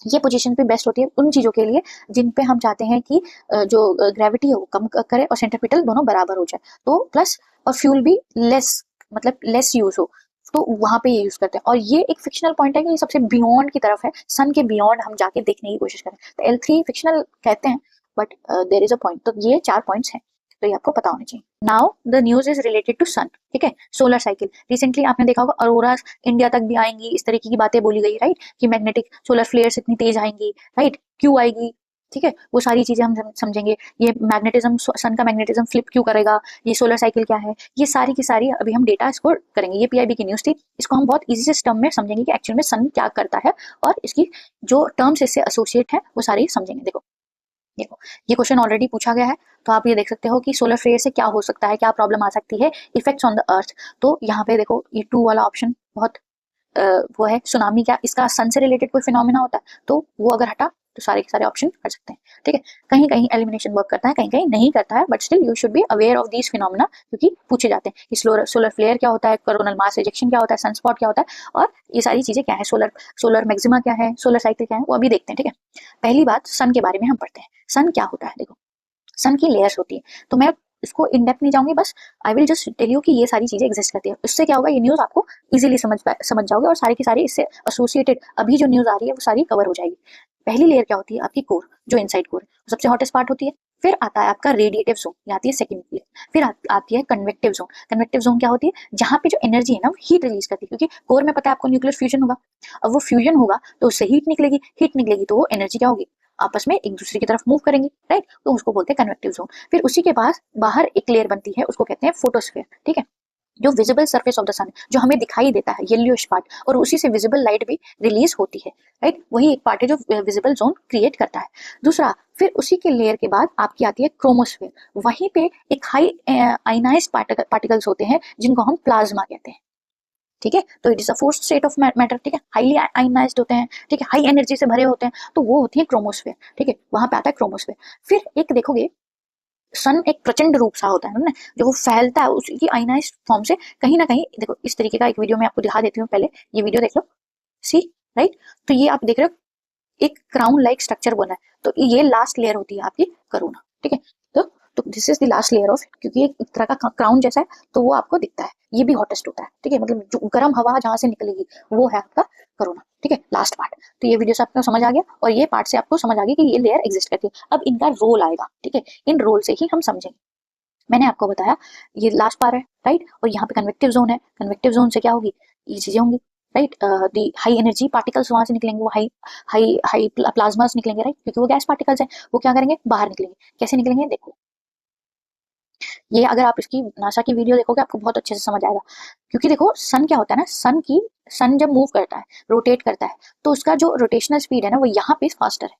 ये पोजीशन पे बेस्ट होती है उन चीजों के लिए जिन पे हम चाहते हैं कि जो ग्रेविटी है वो कम करे और सेंट्रीपिटल दोनों बराबर हो जाए। तो प्लस, और फ्यूल भी लेस, मतलब लेस यूज हो, तो वहां पे ये यूज करते हैं। और ये एक फिक्शनल पॉइंट है कि ये सबसे बियॉन्ड की तरफ है, सन के बियॉन्ड हम जाके देखने की कोशिश करें। तो L3 फिक्शनल कहते हैं, but there is a point. तो ये 4 पॉइंट्स हैं, तो ये आपको पता होना चाहिए। Now the news is related to sun, ठीक है। सोलर साइकिल, रिसेंटली आपने देखा होगा अरोरा इंडिया तक भी आएंगी, इस तरीके की बातें बोली गई, राइट, कि मैग्नेटिक सोलर फ्लेयर्स इतनी तेज आएंगी, राइट, क्यों आएगी, ठीक है। वो सारी चीजें हम समझेंगे। ये मैग्नेटिज्म, सन का मैग्नेटिज्म फ्लिप क्यों करेगा, ये सोलर साइकिल क्या है, ये सारी की सारी अभी हम डेटा इसको करेंगे। ये पीआईबी की न्यूज थी, इसको हम बहुत इजी से टर्म में समझेंगे कि एक्चुअल में सन क्या करता है, और इसकी जो टर्म्स इससे एसोसिएट है वो सारे समझेंगे। देखो देखो ये क्वेश्चन ऑलरेडी पूछा गया है, तो आप ये देख सकते हो कि सोलर फ्लेयर से क्या हो सकता है, क्या प्रॉब्लम आ सकती है, इफेक्ट्स ऑन द अर्थ। तो यहाँ पे देखो ये 2 वाला ऑप्शन बहुत वो है, सुनामी क्या इसका सन से रिलेटेड कोई फिनोमिना होता है, तो वो अगर हटा तो सारे के सारे ऑप्शन कर सकते हैं, ठीक है। कहीं कहीं एलिमिनेशन वर्क करता है, कहीं कहीं नहीं करता है, but still you should be aware of these phenomena, क्योंकि पूछे जाते हैं कि सोलर फ्लेयर क्या होता है, कोरोनल मास इजेक्शन क्या होता है, सनस्पॉट क्या होता है, और ये सारी चीजें क्या है, सोलर मैक्सिमा क्या है, सोलर साइकिल क्या है, वो अभी देखते हैं, ठीक है। पहली बात सन के बारे में हम पढ़ते हैं। सन क्या होता है, देखो सन की लेयर्स होती है, तो मैं इसको इन डेप्थ नहीं जाऊंगी, बस I will just tell you कि ये सारी चीजें एग्जिस्ट करती है। इससे क्या होगा, ये न्यूज आपको इजीली समझ जाओगे, और सारी की सारी इससे एसोसिएटेड अभी जो न्यूज आ रही है वो सारी कवर हो जाएगी। पहली लेयर क्या होती है, आपकी कोर, जो इनसाइड कोर सबसे हॉटेस्ट पार्ट होती है। फिर आता है आपका रेडिएटिव जोन, ये आती है सेकंड लेयर। फिर आती है कन्वेक्टिव जोन। कन्वेक्टिव जोन क्या होती है, जहां पे जो एनर्जी है ना वो हीट रिलीज करती है, क्योंकि कोर में पता है आपको न्यूक्लियर फ्यूजन होगा। अब वो फ्यूजन होगा तो उससे हीट निकलेगी तो वो एनर्जी क्या होगी, आपस में एक दूसरे की तरफ मूव करेंगे, राइट, तो उसको बोलते हैं कन्वेक्टिव जोन। फिर उसी के पास बाहर एक लेयर बनती है, उसको कहते हैं फोटोस्फेयर, ठीक है, जो विजिबल सरफेस ऑफ द सन, जो हमें दिखाई देता है, येलोइश पार्ट, और उसी से विजिबल लाइट भी रिलीज होती है, राइट, वही एक पार्ट है जो विजिबल जोन क्रिएट करता है। दूसरा, फिर उसी के लेयर के बाद आपकी आती है क्रोमोस्फेयर। वहीं पे एक हाई आयनाइज्ड पार्टिकल्स होते हैं जिनको हम प्लाज्मा कहते हैं, ठीक है, तो it is a fourth state of matter, ठीक है, हाईली आयनाइज्ड होते हैं, ठीक है, हाई एनर्जी से भरे होते हैं, तो वो होती है क्रोमोस्फेयर, ठीक है, वहां पे आता है क्रोमोस्फेयर। फिर एक देखोगे सन एक प्रचंड रूप सा होता है ना, जो वो फैलता है उसकी आयनाइज्ड फॉर्म से कहीं ना कहीं, देखो इस तरीके का एक वीडियो मैं आपको दिखा देती हूँ, पहले ये वीडियो देख लो, सी, राइट, तो ये आप देख रहे हो एक क्राउन लाइक स्ट्रक्चर बना है, तो ये लास्ट लेयर होती है आपकी करोना, ठीक है। तो this is the last layer of, क्योंकि एक तरह का क्राउन जैसा है, तो वो आपको दिखता है, ये भी हॉटेस्ट होता है, ठीक है, मतलब जो गर्म हवा जहां से निकलेगी वो है आपका कोरोना, ठीक है, लास्ट पार्ट। तो ये वीडियो से आपको समझ आ गया, और ये पार्ट से आपको समझ आ गया कि ये लेयर एग्जिस्ट करती है। अब इनका रोल आएगा, ठीक है, इन रोल से ही हम समझेंगे। मैंने आपको बताया ये लास्ट पार्ट है, राइट, और यहाँ पे कन्वेक्टिव जोन है, कन्वेक्टिव जोन से क्या होगी, ये चीजें होंगी, राइट, दी हाई एनर्जी पार्टिकल्स वहां से निकलेंगे, वो हाई हाई हाई प्लाज्मास निकलेंगे, राइट, क्योंकि वो गैस पार्टिकल्स हैं, वो क्या करेंगे, बाहर निकलेंगे। कैसे निकलेंगे, देखो ये अगर आप इसकी नासा की वीडियो देखोगे आपको बहुत अच्छे से समझ आएगा, क्योंकि देखो सन क्या होता है ना, सन जब मूव करता है, रोटेट करता है, तो उसका जो रोटेशनल स्पीड है ना वो यहाँ पे फास्टर है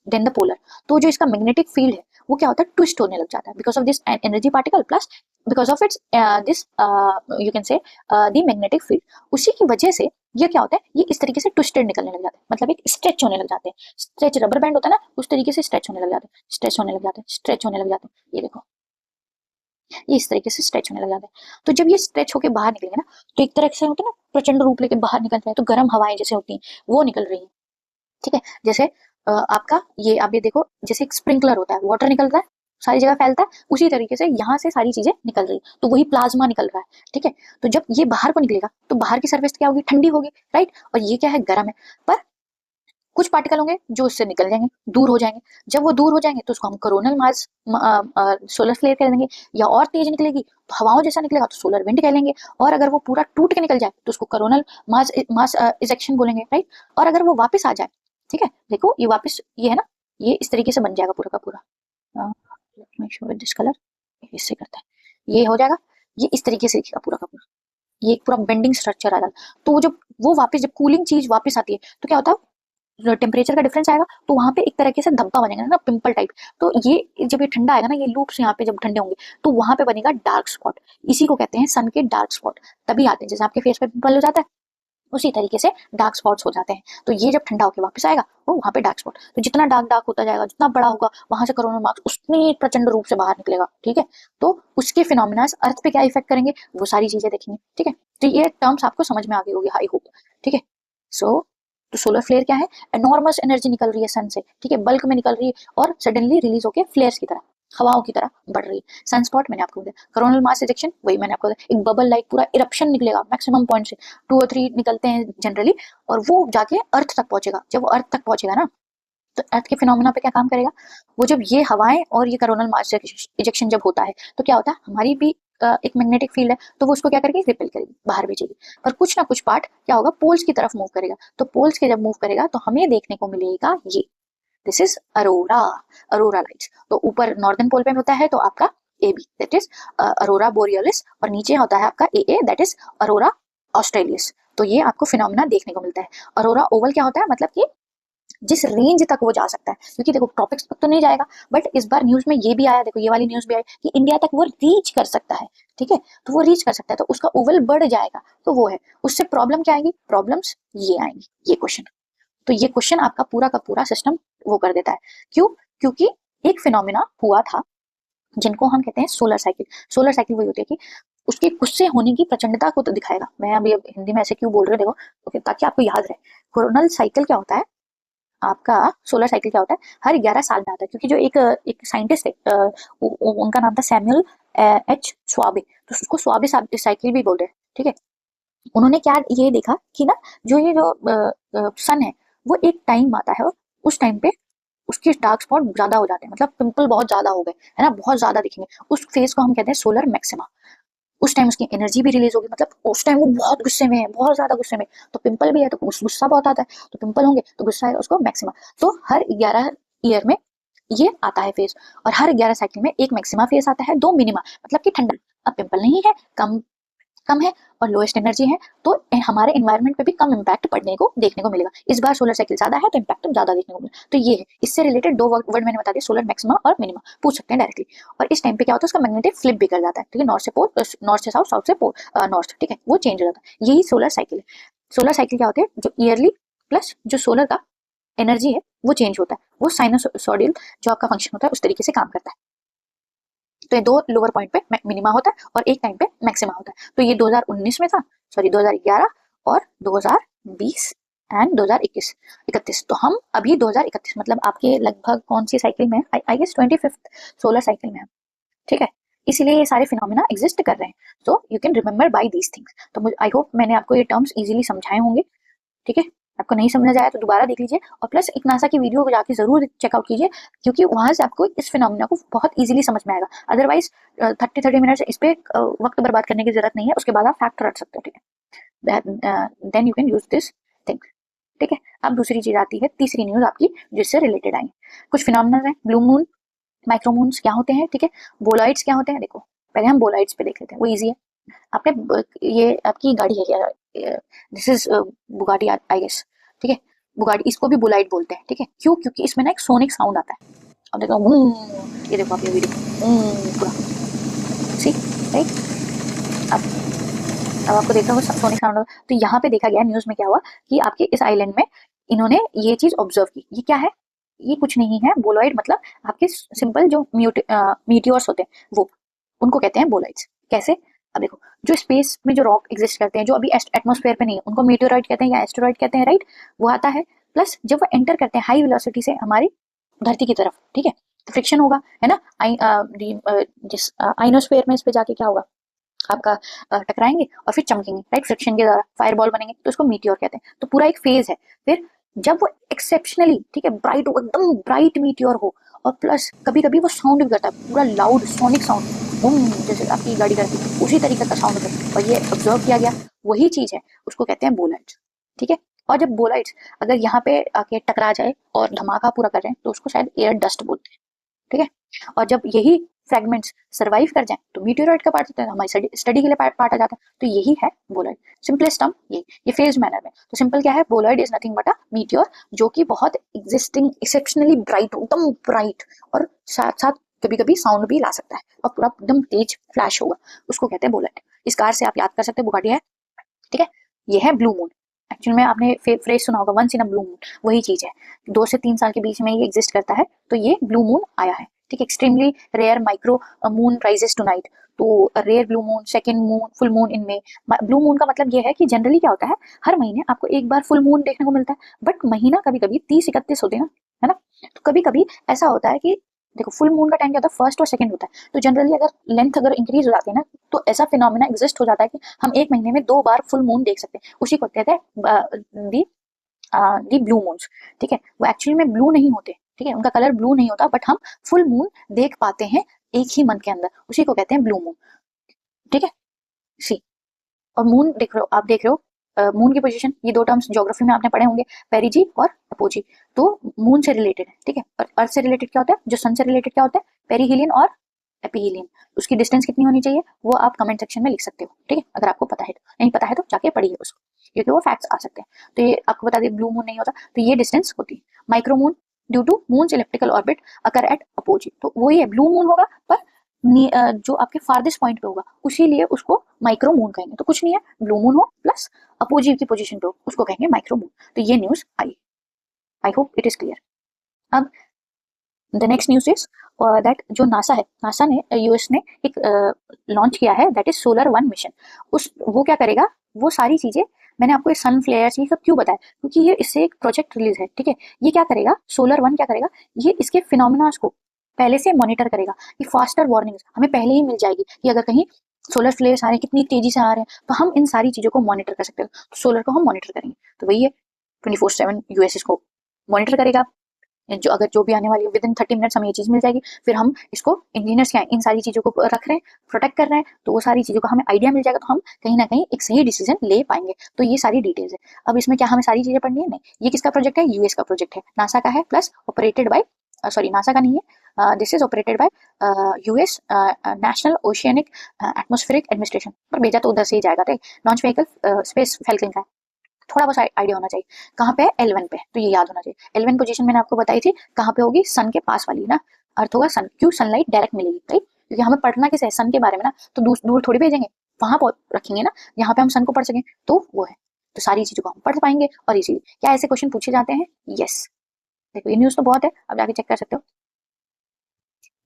देन द पोलर। तो जो इसका मैग्नेटिक फील्ड है वो क्या होता है, ट्विस्ट होने लग जाता है, because of this energy particle plus because of its this you can से द मैग्नेटिक फील्ड। उसी की वजह से ये क्या होता है, ये इस तरीके से ट्विस्टेड निकलने लग जाते हैं, मतलब एक स्ट्रेच होने लग जाते हैं, स्ट्रेच रबर बैंड होता है ना, उस तरीके से स्ट्रेच होने लग जाते हैं, स्ट्रेच होने लग जाते हैं, स्ट्रेच होने लग जाते हैं, ये देखो ये इस तरीके से स्ट्रेच होने लग जाते हैं। तो जब ये स्ट्रेच होकर बाहर निकलेंगे ना, तो एक तरह से होता है ना, प्रचंड रूप लेके बाहर निकल रहे हैं, तो गर्म हवाएं जैसे होती हैं वो निकल रही है, ठीक है। जैसे आपका ये आप ये देखो, जैसे एक स्प्रिंकलर होता है, वाटर निकल रहा है, सारी जगह फैलता है, उसी तरीके से यहाँ से सारी चीजें निकल रही है, तो वही प्लाज्मा निकल रहा है, ठीक है। तो जब ये बाहर को निकलेगा तो बाहर की सरफेस क्या होगी, ठंडी होगी, राइट, और ये क्या है, गर्म है। पर कुछ पार्टिकल होंगे जो उससे निकल जाएंगे, दूर हो जाएंगे। जब वो दूर हो जाएंगे तो उसको हम कोरोनल मास सोलर फ्लेयर कह देंगे, या और तेज निकलेगी तो हवाओं जैसा निकलेगा तो सोलर विंड कह लेंगे, और अगर वो पूरा टूट के निकल जाए तो उसको कोरोनल मास मास इजेक्शन बोलेंगे, राइट। और अगर वो वापस आ जाए, ठीक है, देखो ये वापस ये है ना, ये इस तरीके से बन जाएगा पूरा का पूरा, दिस कलर इससे करता है, ये हो जाएगा, ये इस तरीके से दिखेगा पूरा का पूरा, ये एक पूरा बेंडिंग स्ट्रक्चर आ जाएगा। तो वो जब वो वापस जब कूलिंग चीज वापस आती है तो क्या होता है, टेम्परेचर का डिफरेंस आएगा, तो वहां पे एक तरीके से धब्बा बनेगा ना, पिंपल टाइप। तो ये जब ये ठंडा आएगा ना, ये लूप्स यहाँ पे जब ठंडे होंगे तो वहां पे बनेगा डार्क स्पॉट, इसी को कहते हैं सन के डार्क स्पॉट। तभी आते हैं, जैसे आपके फेस पे पिंपल हो जाता है उसी तरीके से डार्क स्पॉट्स हो जाते हैं। तो ये जब ठंडा होकर वापस आएगा वो वहां पे डार्क स्पॉट, तो जितना डार्क होता जाएगा, जितना बड़ा होगा, वहां से कोरोना मार्क्स उतनी प्रचंड रूप से बाहर निकलेगा, ठीक है। तो उसके फिनोमिना अर्थ पे क्या इफेक्ट करेंगे वो सारी चीजें देखेंगे, ठीक है। तो ये टर्म्स आपको समझ में आ गई होगी, आई होप, ठीक है। सो तो सोलर फ्लेयर क्या है, एनॉर्मस एनर्जी निकल रही है सन से, ठीक है, बल्क में निकल रही है और सडनली रिलीज होकर फ्लेयर्स की तरह, हवाओं की तरह बढ़ रही है। सनस्पॉट मैंने आपको बताया, कोरोनल मास इजेक्शन वही मैंने आपको बताया, एक बबल लाइक पूरा इरप्शन निकलेगा मैक्सिमम पॉइंट से, 2 और 3 निकलते हैं जनरली, और वो जाके अर्थ तक पहुंचेगा। जब वो अर्थ तक पहुंचेगा ना, तो अर्थ के फिनोमिना पे क्या काम करेगा, वो जब ये हवाएं और ये कोरोनल मास इजेक्शन जब होता है तो क्या होता है, हमारी भी एक मैग्नेटिक फील्ड है, तो वो उसको क्या करेगी, रिपेल करेगी, बाहर भेजेगी। पर कुछ ना कुछ पार्ट क्या होगा, पोल्स की तरफ मूव करेगा। तो पोल्स के जब मूव करेगा तो हमें देखने को मिलेगा ये, दिस इज अरोरा लाइट्स। तो ऊपर नॉर्दर्न पोल पे होता है तो आपका AB, दैट इज अरोरा बोरियलिस, और नीचे होता है आपका AA, दैट इज अरोरा ऑस्ट्रेलियस। तो ये आपको फिनोमिना देखने को मिलता है। अरोरा ओवल क्या होता है, मतलब कि जिस रेंज तक वो जा सकता है, क्योंकि देखो ट्रॉपिक्स तक तो नहीं जाएगा, बट इस बार न्यूज में ये भी आया, देखो ये वाली न्यूज भी आई कि इंडिया तक वो रीच कर सकता है, ठीक है, तो वो रीच कर सकता है तो उसका ओवल बढ़ जाएगा, तो वो है। उससे प्रॉब्लम क्या आएगी, प्रॉब्लम्स ये आएंगी, ये क्वेश्चन। तो ये क्वेश्चन आपका पूरा का पूरा सिस्टम वो कर देता है। क्यों? क्योंकि एक फिनोमिना हुआ था जिनको हम कहते हैं सोलर साइकिल। सोलर साइकिल वही होती है कि उसके गुस्से होने की प्रचंडता को तो दिखाएगा। मैं अभी अब हिंदी में ऐसे क्यों बोल रहे हो, देखो okay, ताकि आपको याद रहे। कोरोनल साइकिल क्या होता है आपका, सोलर साइकिल क्या होता है, हर 11 साल में आता है। क्योंकि जो एक साइंटिस्ट है, उनका नाम था सैमुअल एच स्वाबे, तो उसको स्वाबे साइकिल भी बोलते हैं, ठीक है। उन्होंने क्या ये देखा कि ना, जो ये जो सन है वो एक टाइम आता है, उस टाइम पे उसके डार्क स्पॉट ज्यादा हो जाते हैं, मतलब पिंपल बहुत ज्यादा हो गए, है ना, बहुत ज्यादा दिखेंगे। उस फेज को हम कहते हैं सोलर मैक्सिमा। उस टाइम उसकी एनर्जी भी रिलीज होगी, मतलब उस टाइम वो बहुत गुस्से में है, बहुत ज्यादा गुस्से में। तो पिंपल भी है तो गुस्सा बहुत आता है, तो पिंपल होंगे तो गुस्सा आएगा उसको मैक्सिमा। तो हर 11 ईयर में ये आता है फेज, और हर 11 साइकिल में एक मैक्सिमा फेज आता है, दो मिनिमा, मतलब कि ठंडा। अब पिंपल नहीं है, कम कम है और लोएस्ट एनर्जी है, तो हमारे एनवायरनमेंट पे भी कम इम्पैक्ट पड़ने को देखने को मिलेगा। इस बार सोलर साइकिल ज्यादा है तो इम्पैक्ट ज्यादा देखने को मिलेगा। तो ये है, इससे रिलेटेड दो वर्ड मैंने बता दिया, सोलर मैक्सिमा और मिनिमा, पूछ सकते हैं डायरेक्टली। और इस टाइम पे क्या होता है, उसका मैग्नेटिक फ्लिप भी कर जाता है, ठीक है, नॉर्थ से साउथ, साउथ से नॉर्थ, ठीक है, वो चेंज हो जाता है। यही सोलर साइकिल है। सोलर साइकिल क्या होते हैं, जो ईयरली प्लस जो सोलर का एनर्जी है वो चेंज होता है, वो साइनसोइडल जो आपका फंक्शन होता है उस तरीके से काम करता है। तो ये दो लोअर पॉइंट पे मिनिमा होता है और एक टाइम पे मैक्सिमा होता है। तो ये 2019 में था, सॉरी 2011 और 2020 एंड 2021 31। तो हम अभी 2031 मतलब आपके लगभग कौन सी साइकिल में, I guess 25th solar cycle में है, ठीक है। इसीलिए ये सारे फिनोमिना एग्जिस्ट कर रहे हैं। So you can remember by these things. तो आई होप मैंने आपको ये टर्म्स इजीली समझाए होंगे, ठीक है। आपको नहीं समझ आया तो दोबारा देख लीजिए, और प्लस एक नासा की वीडियो को जाके जरूर चेकआउट कीजिए, क्योंकि वहां से आपको इस फिनोमिना को बहुत इजीली समझ में आएगा। अदरवाइज 30 मिनट इस पे वक्त बर्बाद करने की जरूरत नहीं है, उसके बाद आप फैक्ट रट सकते हो, ठीक है। Then you can use this thing, ठीक है। अब दूसरी चीज आती है, तीसरी न्यूज आपकी जिससे रिलेटेड आई। कुछ फिनोमिना है, ब्लू मून, माइक्रोमून्स क्या होते हैं, ठीक है, बोलाइट्स क्या होते हैं। देखो पहले हम बोलाइट्स पे देख लेते हैं, वो इजी है। आपने ये आपकी गाड़ी है क्या, this is Bugatti I guess, ठीक है। बुगाटी, इसको भी बुलाइट बोलते हैं, ठीक है। क्यों? क्योंकि इसमें ना एक सोनिक साउंड आता है। अब देखो ये देखो आप ये वीडियो पूरा सी, राइट। अब आपको देख रहा होगा सोनिक साउंड। तो यहाँ पे देखा गया न्यूज में क्या हुआ कि आपके इस आइलैंड में इन्होंने ये चीज ऑब्जर्व की। ये क्या है, ये कुछ नहीं है, बोलॉइड मतलब आपके सिंपल जो मीटियोर्स होते हैं वो, उनको कहते हैं बोलाइड्स। कैसे? अब देखो, जो स्पेस में जो रॉक एग्जिस्ट करते हैं जो अभी एटमॉस्फेयर पे नहीं है, उनको मीटियोराइड कहते हैं या एस्टेरॉइड कहते हैं, राइट। वो आता है, प्लस जब वो एंटर करते हैं हाई वेलोसिटी से हमारी धरती की तरफ, ठीक है, तो फ्रिक्शन होगा, है ना। जिस आइनोस्फेयर में इस पे जाके क्या होगा, आपका टकराएंगे और फिर चमकेंगे, राइट, फ्रिक्शन के द्वारा फायर बॉल बनेंगे, तो उसको मीटियोर कहते हैं। तो पूरा एक फेज है। फिर जब वो एक्सेप्शनली, ठीक है, ब्राइट हो, एकदम ब्राइट मीटियोर हो, और प्लस कभी कभी वो साउंड भी करता है, पूरा लाउड सोनिक साउंड, बूम, जैसे आपकी गाड़ी करती है उसी तरीके का साउंड करता है, और ये ऑब्जर्व किया गया, वही चीज है, उसको कहते हैं बोलाइट्स, ठीक है। और जब बोलाइट्स अगर यहाँ पे आके टकरा जाए और धमाका पूरा कर जाए तो उसको शायद एयर डस्ट बोलते हैं, ठीक है। और जब यही फ्रेगमेंट्स सरवाइव कर जाएं तो मीटियोराइट का पार्ट होता है, हमारी स्टडी के लिए पार्ट आ जाता है। तो यही है बोलॉइड, सिंपलेस्ट टर्म ये फेज मैनर में। तो सिंपल क्या है, bolide is nothing but a meteor जो कि बहुत एग्जिस्टिंग एक्सेप्शनली ब्राइट, एकदम ब्राइट, और साथ साथ कभी कभी साउंड भी ला सकता है और पूरा एकदम तेज फ्लैश होगा, उसको कहते हैं बोलॉइड। इस कार से आप याद कर सकते हैं, बुगाटी है, ठीक है। ये है ब्लू मून। एक्चुअल में आपने फ्रेज सुना होगा, once in a blue moon, वही चीज है। 2 से 3 साल के बीच में ये एग्जिस्ट करता है, तो ये ब्लू मून आया है, ठीक है। Extremely rare micro moon rises tonight. तो rare blue moon, second moon, full moon इन में। ब्लू मून का मतलब ये है कि जनरली क्या होता है, हर महीने आपको एक बार फुल मून देखने को मिलता है, बट महीना कभी कभी 30-31 होते हैं ना, है ना। तो कभी कभी ऐसा होता है कि देखो फुल मून का टाइम क्या होता है, फर्स्ट और सेकंड होता है। तो जनरली अगर लेंथ अगर इंक्रीज हो जाती है ना, तो ऐसा फिनोमिना एग्जिस्ट हो जाता है कि हम एक महीने में 2 बार फुल मून देख सकते हैं। उसी को कहते हैं दी ब्लू मून्स, ठीक है। वो एक्चुअली में ब्लू नहीं होते, ठीक है, उनका कलर ब्लू नहीं होता, बट हम फुल मून देख पाते हैं एक ही मंथ के अंदर, उसी को कहते हैं ब्लू मून, ठीक है। सी, और मून देख रहे हो, आप देख रहे हो मून की पोजीशन, ये 2 टर्म्स ज्योग्राफी में आपने पढ़े होंगे, पेरिजी और अपोजी। तो मून से रिलेटेड है, ठीक है। और अर्थ से रिलेटेड क्या होता है, जो सन से रिलेटेड क्या होता है, पेरीहिलियन और एपीहिलियन। उसकी डिस्टेंस कितनी होनी चाहिए वो आप कमेंट सेक्शन में लिख सकते हो, ठीक है, अगर आपको पता है तो। नहीं पता है तो जाके पढ़िए उसको, क्योंकि वो फैक्ट्स आ सकते हैं। तो ये आपको बता दें, ब्लू मून नहीं होता तो ये डिस्टेंस होती है। Micromoon due to moon's elliptical orbit occur at apogee, तो वही है, ब्लू मून होगा पर जो आपके फार्देस्ट पॉइंट पे होगा उसी लिए उसको माइक्रो मून कहेंगे। तो कुछ नहीं है, ब्लू मून हो प्लस अपोजी की पोजीशन पे हो उसको कहेंगे माइक्रो मून। तो ये न्यूज आई, I hope it is clear. अब the next news is that जो नासा है, नासा ने यूएस ने एक लॉन्च किया है that is solar one mission. उस वो क्या करेगा, वो सारी चीजें मैंने आपको ये सन फ्लेयर्स ये सब क्यों बताया, क्योंकि ये इससे एक प्रोजेक्ट रिलीज है, ठीक है। ये क्या करेगा, सोलर वन क्या करेगा, ये इसके फिनोमिनास को पहले से मॉनिटर करेगा कि फास्टर वार्निंग हमें पहले ही मिल जाएगी कि अगर कहीं सोलर फ्लेयर्स आ रहे हैं, कितनी तेजी से आ रहे हैं, तो हम इन सारी चीजों को मॉनिटर कर सकते हैं। तो सोलर को हम मॉनिटर करेंगे, तो वही है 24/7 यूएस इसको मॉनिटर करेगा। जो अगर जो भी आने वाली है विद इन 30 मिनट्स हमें ये चीज मिल जाएगी, फिर हम इसको इंजीनियर्स क्या है इन सारी चीजों को रख रहे हैं, प्रोटेक्ट कर रहे हैं, तो वो सारी चीजों का हमें आइडिया मिल जाएगा, तो हम कहीं ना कहीं एक सही डिसीजन ले पाएंगे। तो ये सारी डिटेल्स है। अब इसमें क्या हमें सारी चीजें पढ़नी है, नहीं, ये किसका प्रोजेक्ट है, यूएस का प्रोजेक्ट है, नासा का है, plus operated by sorry NASA का नहीं है, this is operated by US national oceanic atmospheric administration, पर भेजा तो उधर से ही जाएगा, लॉन्च व्हीकल स्पेस फैल्कन का है। थोड़ा बहुत आइडिया होना चाहिए कहाँ पे है, L1 पे, तो ये याद होना चाहिए। L1 पोजीशन मैंने आपको बताई थी कहाँ पे होगी, सन के पास वाली ना, अर्थ होगा सन, क्यों, सनलाइट डायरेक्ट मिलेगी, राइट, क्योंकि हमें पढ़ना किस है, सन के बारे में ना, तो दूर दूर थोड़ी भेजेंगे, वहां रखेंगे ना यहाँ पे हम सन को पढ़ सकें, तो वो है, तो सारी चीजों को हम पढ़ पाएंगे। और इसीलिए क्या ऐसे क्वेश्चन पूछे जाते हैं, यस। देखो ये न्यूज तो बहुत है, अब जाके चेक कर सकते हो।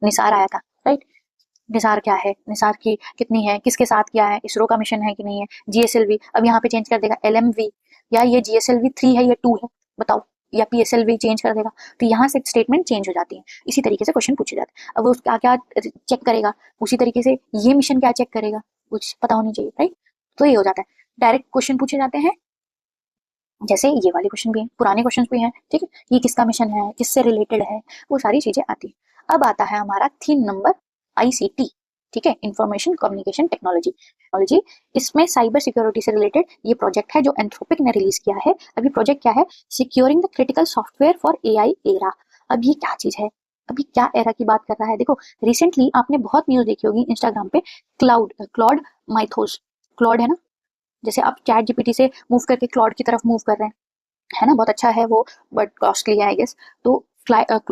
निसार आया था, राइट, निसार क्या है, निसार की कितनी है, किसके साथ किया है, इसरो का मिशन है कि नहीं है, जीएसएलवी, अब यहाँ पे चेंज कर देगा LMV, या ये जीएसएलवी 3 है या 2 है, बताओ, या PSLV चेंज कर देगा, तो यहाँ से स्टेटमेंट चेंज हो जाती है। इसी तरीके से क्वेश्चन पूछे जाते हैं। अब वो क्या क्या चेक करेगा, उसी तरीके से ये मिशन क्या चेक करेगा, कुछ पता होनी चाहिए, राइट। तो ये हो जाता है, डायरेक्ट क्वेश्चन पूछे जाते हैं, जैसे ये वाले क्वेश्चन भी हैं, पुराने क्वेश्चन भी हैं, ठीक है, ये किसका मिशन है, किससे रिलेटेड है, वो सारी चीजें आती है। अब आता है हमारा थीम नंबर ICT, ठीक है, इंफॉर्मेशन कम्युनिकेशन टेक्नोलॉजी। इसमें साइबर सिक्योरिटी से रिलेटेड ये प्रोजेक्ट है जो एंथ्रोपिक ने रिलीज किया है। अभी प्रोजेक्ट क्या है, securing the critical software for AI era. अब ये क्या चीज है, अभी क्या एरा की बात कर रहा है, देखो रिसेंटली आपने बहुत न्यूज देखी होगी इंस्टाग्राम पे, क्लॉड माइथोस, क्लॉड है ना, जैसे आप चैट जीपीटी से मूव करके क्लॉड की तरफ मूव कर रहे हैं, है ना, बहुत अच्छा है वो, बट कॉस्टली है आई गेस। तो